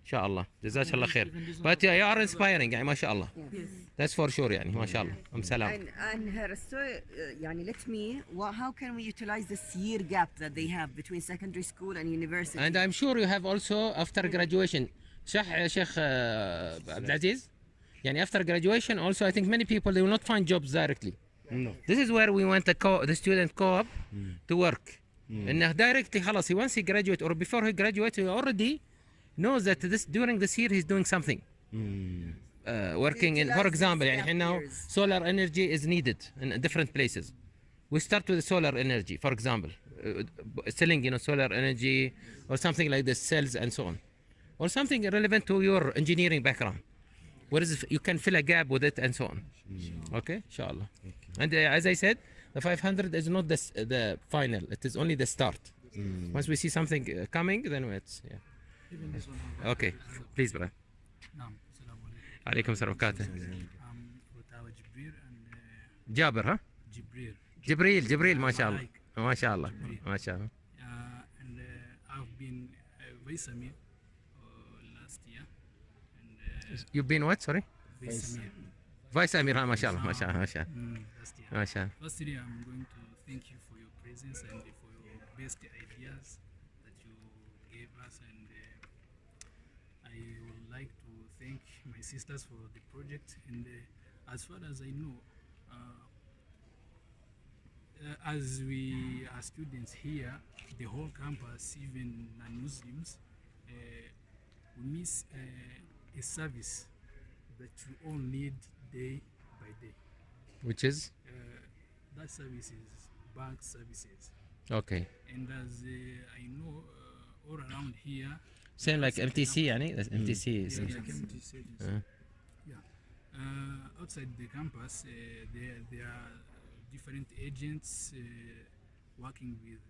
Inshallah. Jazakallah khair. But you are inspiring, يعني ما شاء الله. Yes. That's for sure, يعني ما شاء الله. سلام. And her story, let me, how can we utilize this year gap that they have between secondary school and university? And I'm sure you have also after graduation. Sheikh Abdul Aziz, يعني after graduation also I think many people they will not find jobs directly. No. This is where we want the student co-op to work. إنه directly خلاص once he graduate or before he graduate he already knows that during this year he's doing something. Working in, for example, يعني now solar energy is needed in different places. We start with solar energy, for example, selling solar energy or something like this, cells and so on, or something relevant to your engineering background, whereas you can fill a gap with it and so on. Okay, inshallah. And as I said, the 500 is not the final; it is only the start. Once we see something coming, then it's Okay, please, brother. عليكم السلام وبركاته. جابر ها؟ جبريل ما شاء الله ما شاء الله ما شاء الله. And I've been Vice Amir last year. You've been what? Sorry? Vice Amir. ما شاء الله ما شاء الله ما شاء الله ما شاء الله. Firstly, I'm going to thank you for your presence and for your best ideas that you gave us, and I would like to thank my sisters for the project. And as far as I know, as we are students here, the whole campus, even non-Muslims, we miss a service that we all need day by day. Which is? That service is bank services. Okay. And as I know, all around here. Same like MTC يعني. MTC is. Yeah, like MTC is. Yeah. Outside the campus, there are different agents working with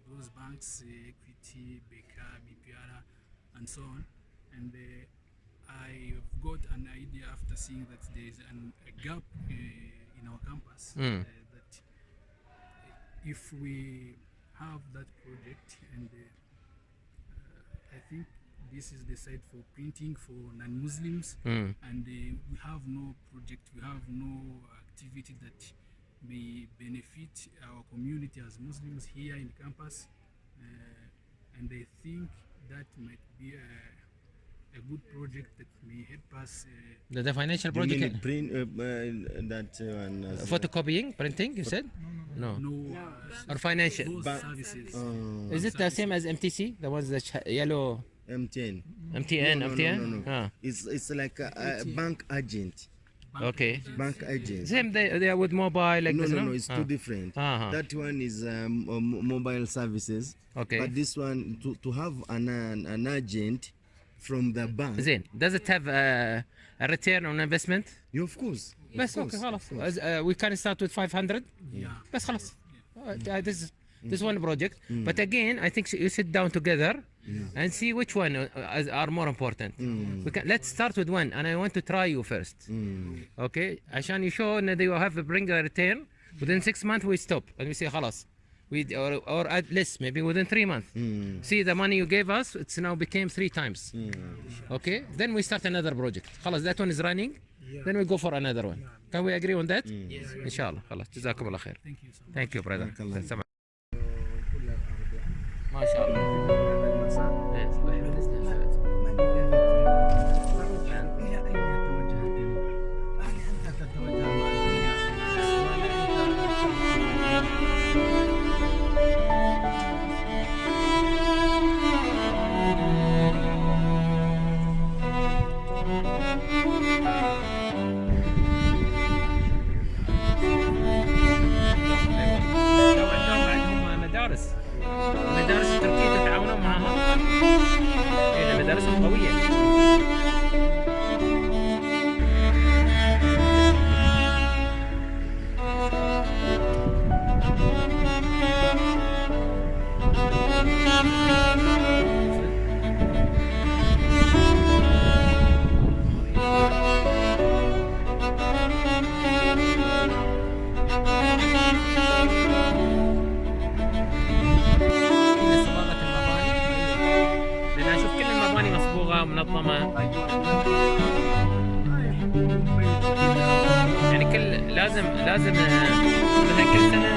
those banks, Equity, Beka, BPR, and so on. And I've got an idea after seeing that there is a gap in our campus that if we have that project, and I think this is the site for printing for non-Muslims, and we have no project, we have no activity that may benefit our community as Muslims here in campus, and I think that might be a good project that may help us. The financial project. You mean print that one? Photocopying, printing. You said? No. Or financial. Those services. Is it the same as MTC? The ones that yellow. MTN. No. It's like a bank agent. Okay. Bank agent. Same. They are with mobile. Like this, no. It's two different. That one is mobile services. Okay. But this one to have an agent from the bank. زين. Does it have a return on investment? Yeah, of course. بس okay خلاص. We can start with 500. Yeah. بس خلاص. This one project. But again, I think you sit down together and see which one are more important. Let's start with one, and I want to try you first. Okay? عشان you show that you have to bring a return within 6 months. We stop and we say خلاص. Or at least maybe within 3 months. See the money you gave us, it's now became 3 times. Okay? Then we start another project. خلاص that one is running. Then we go for another one. Can we agree on that? إن شاء الله. خلاص جزاكم الله خير. Thank you brother. ما شاء الله. مدارس تركيا تتعاونون معها. مدارسهم قوية. منظمة يعني كل لازم مثلا كل سنة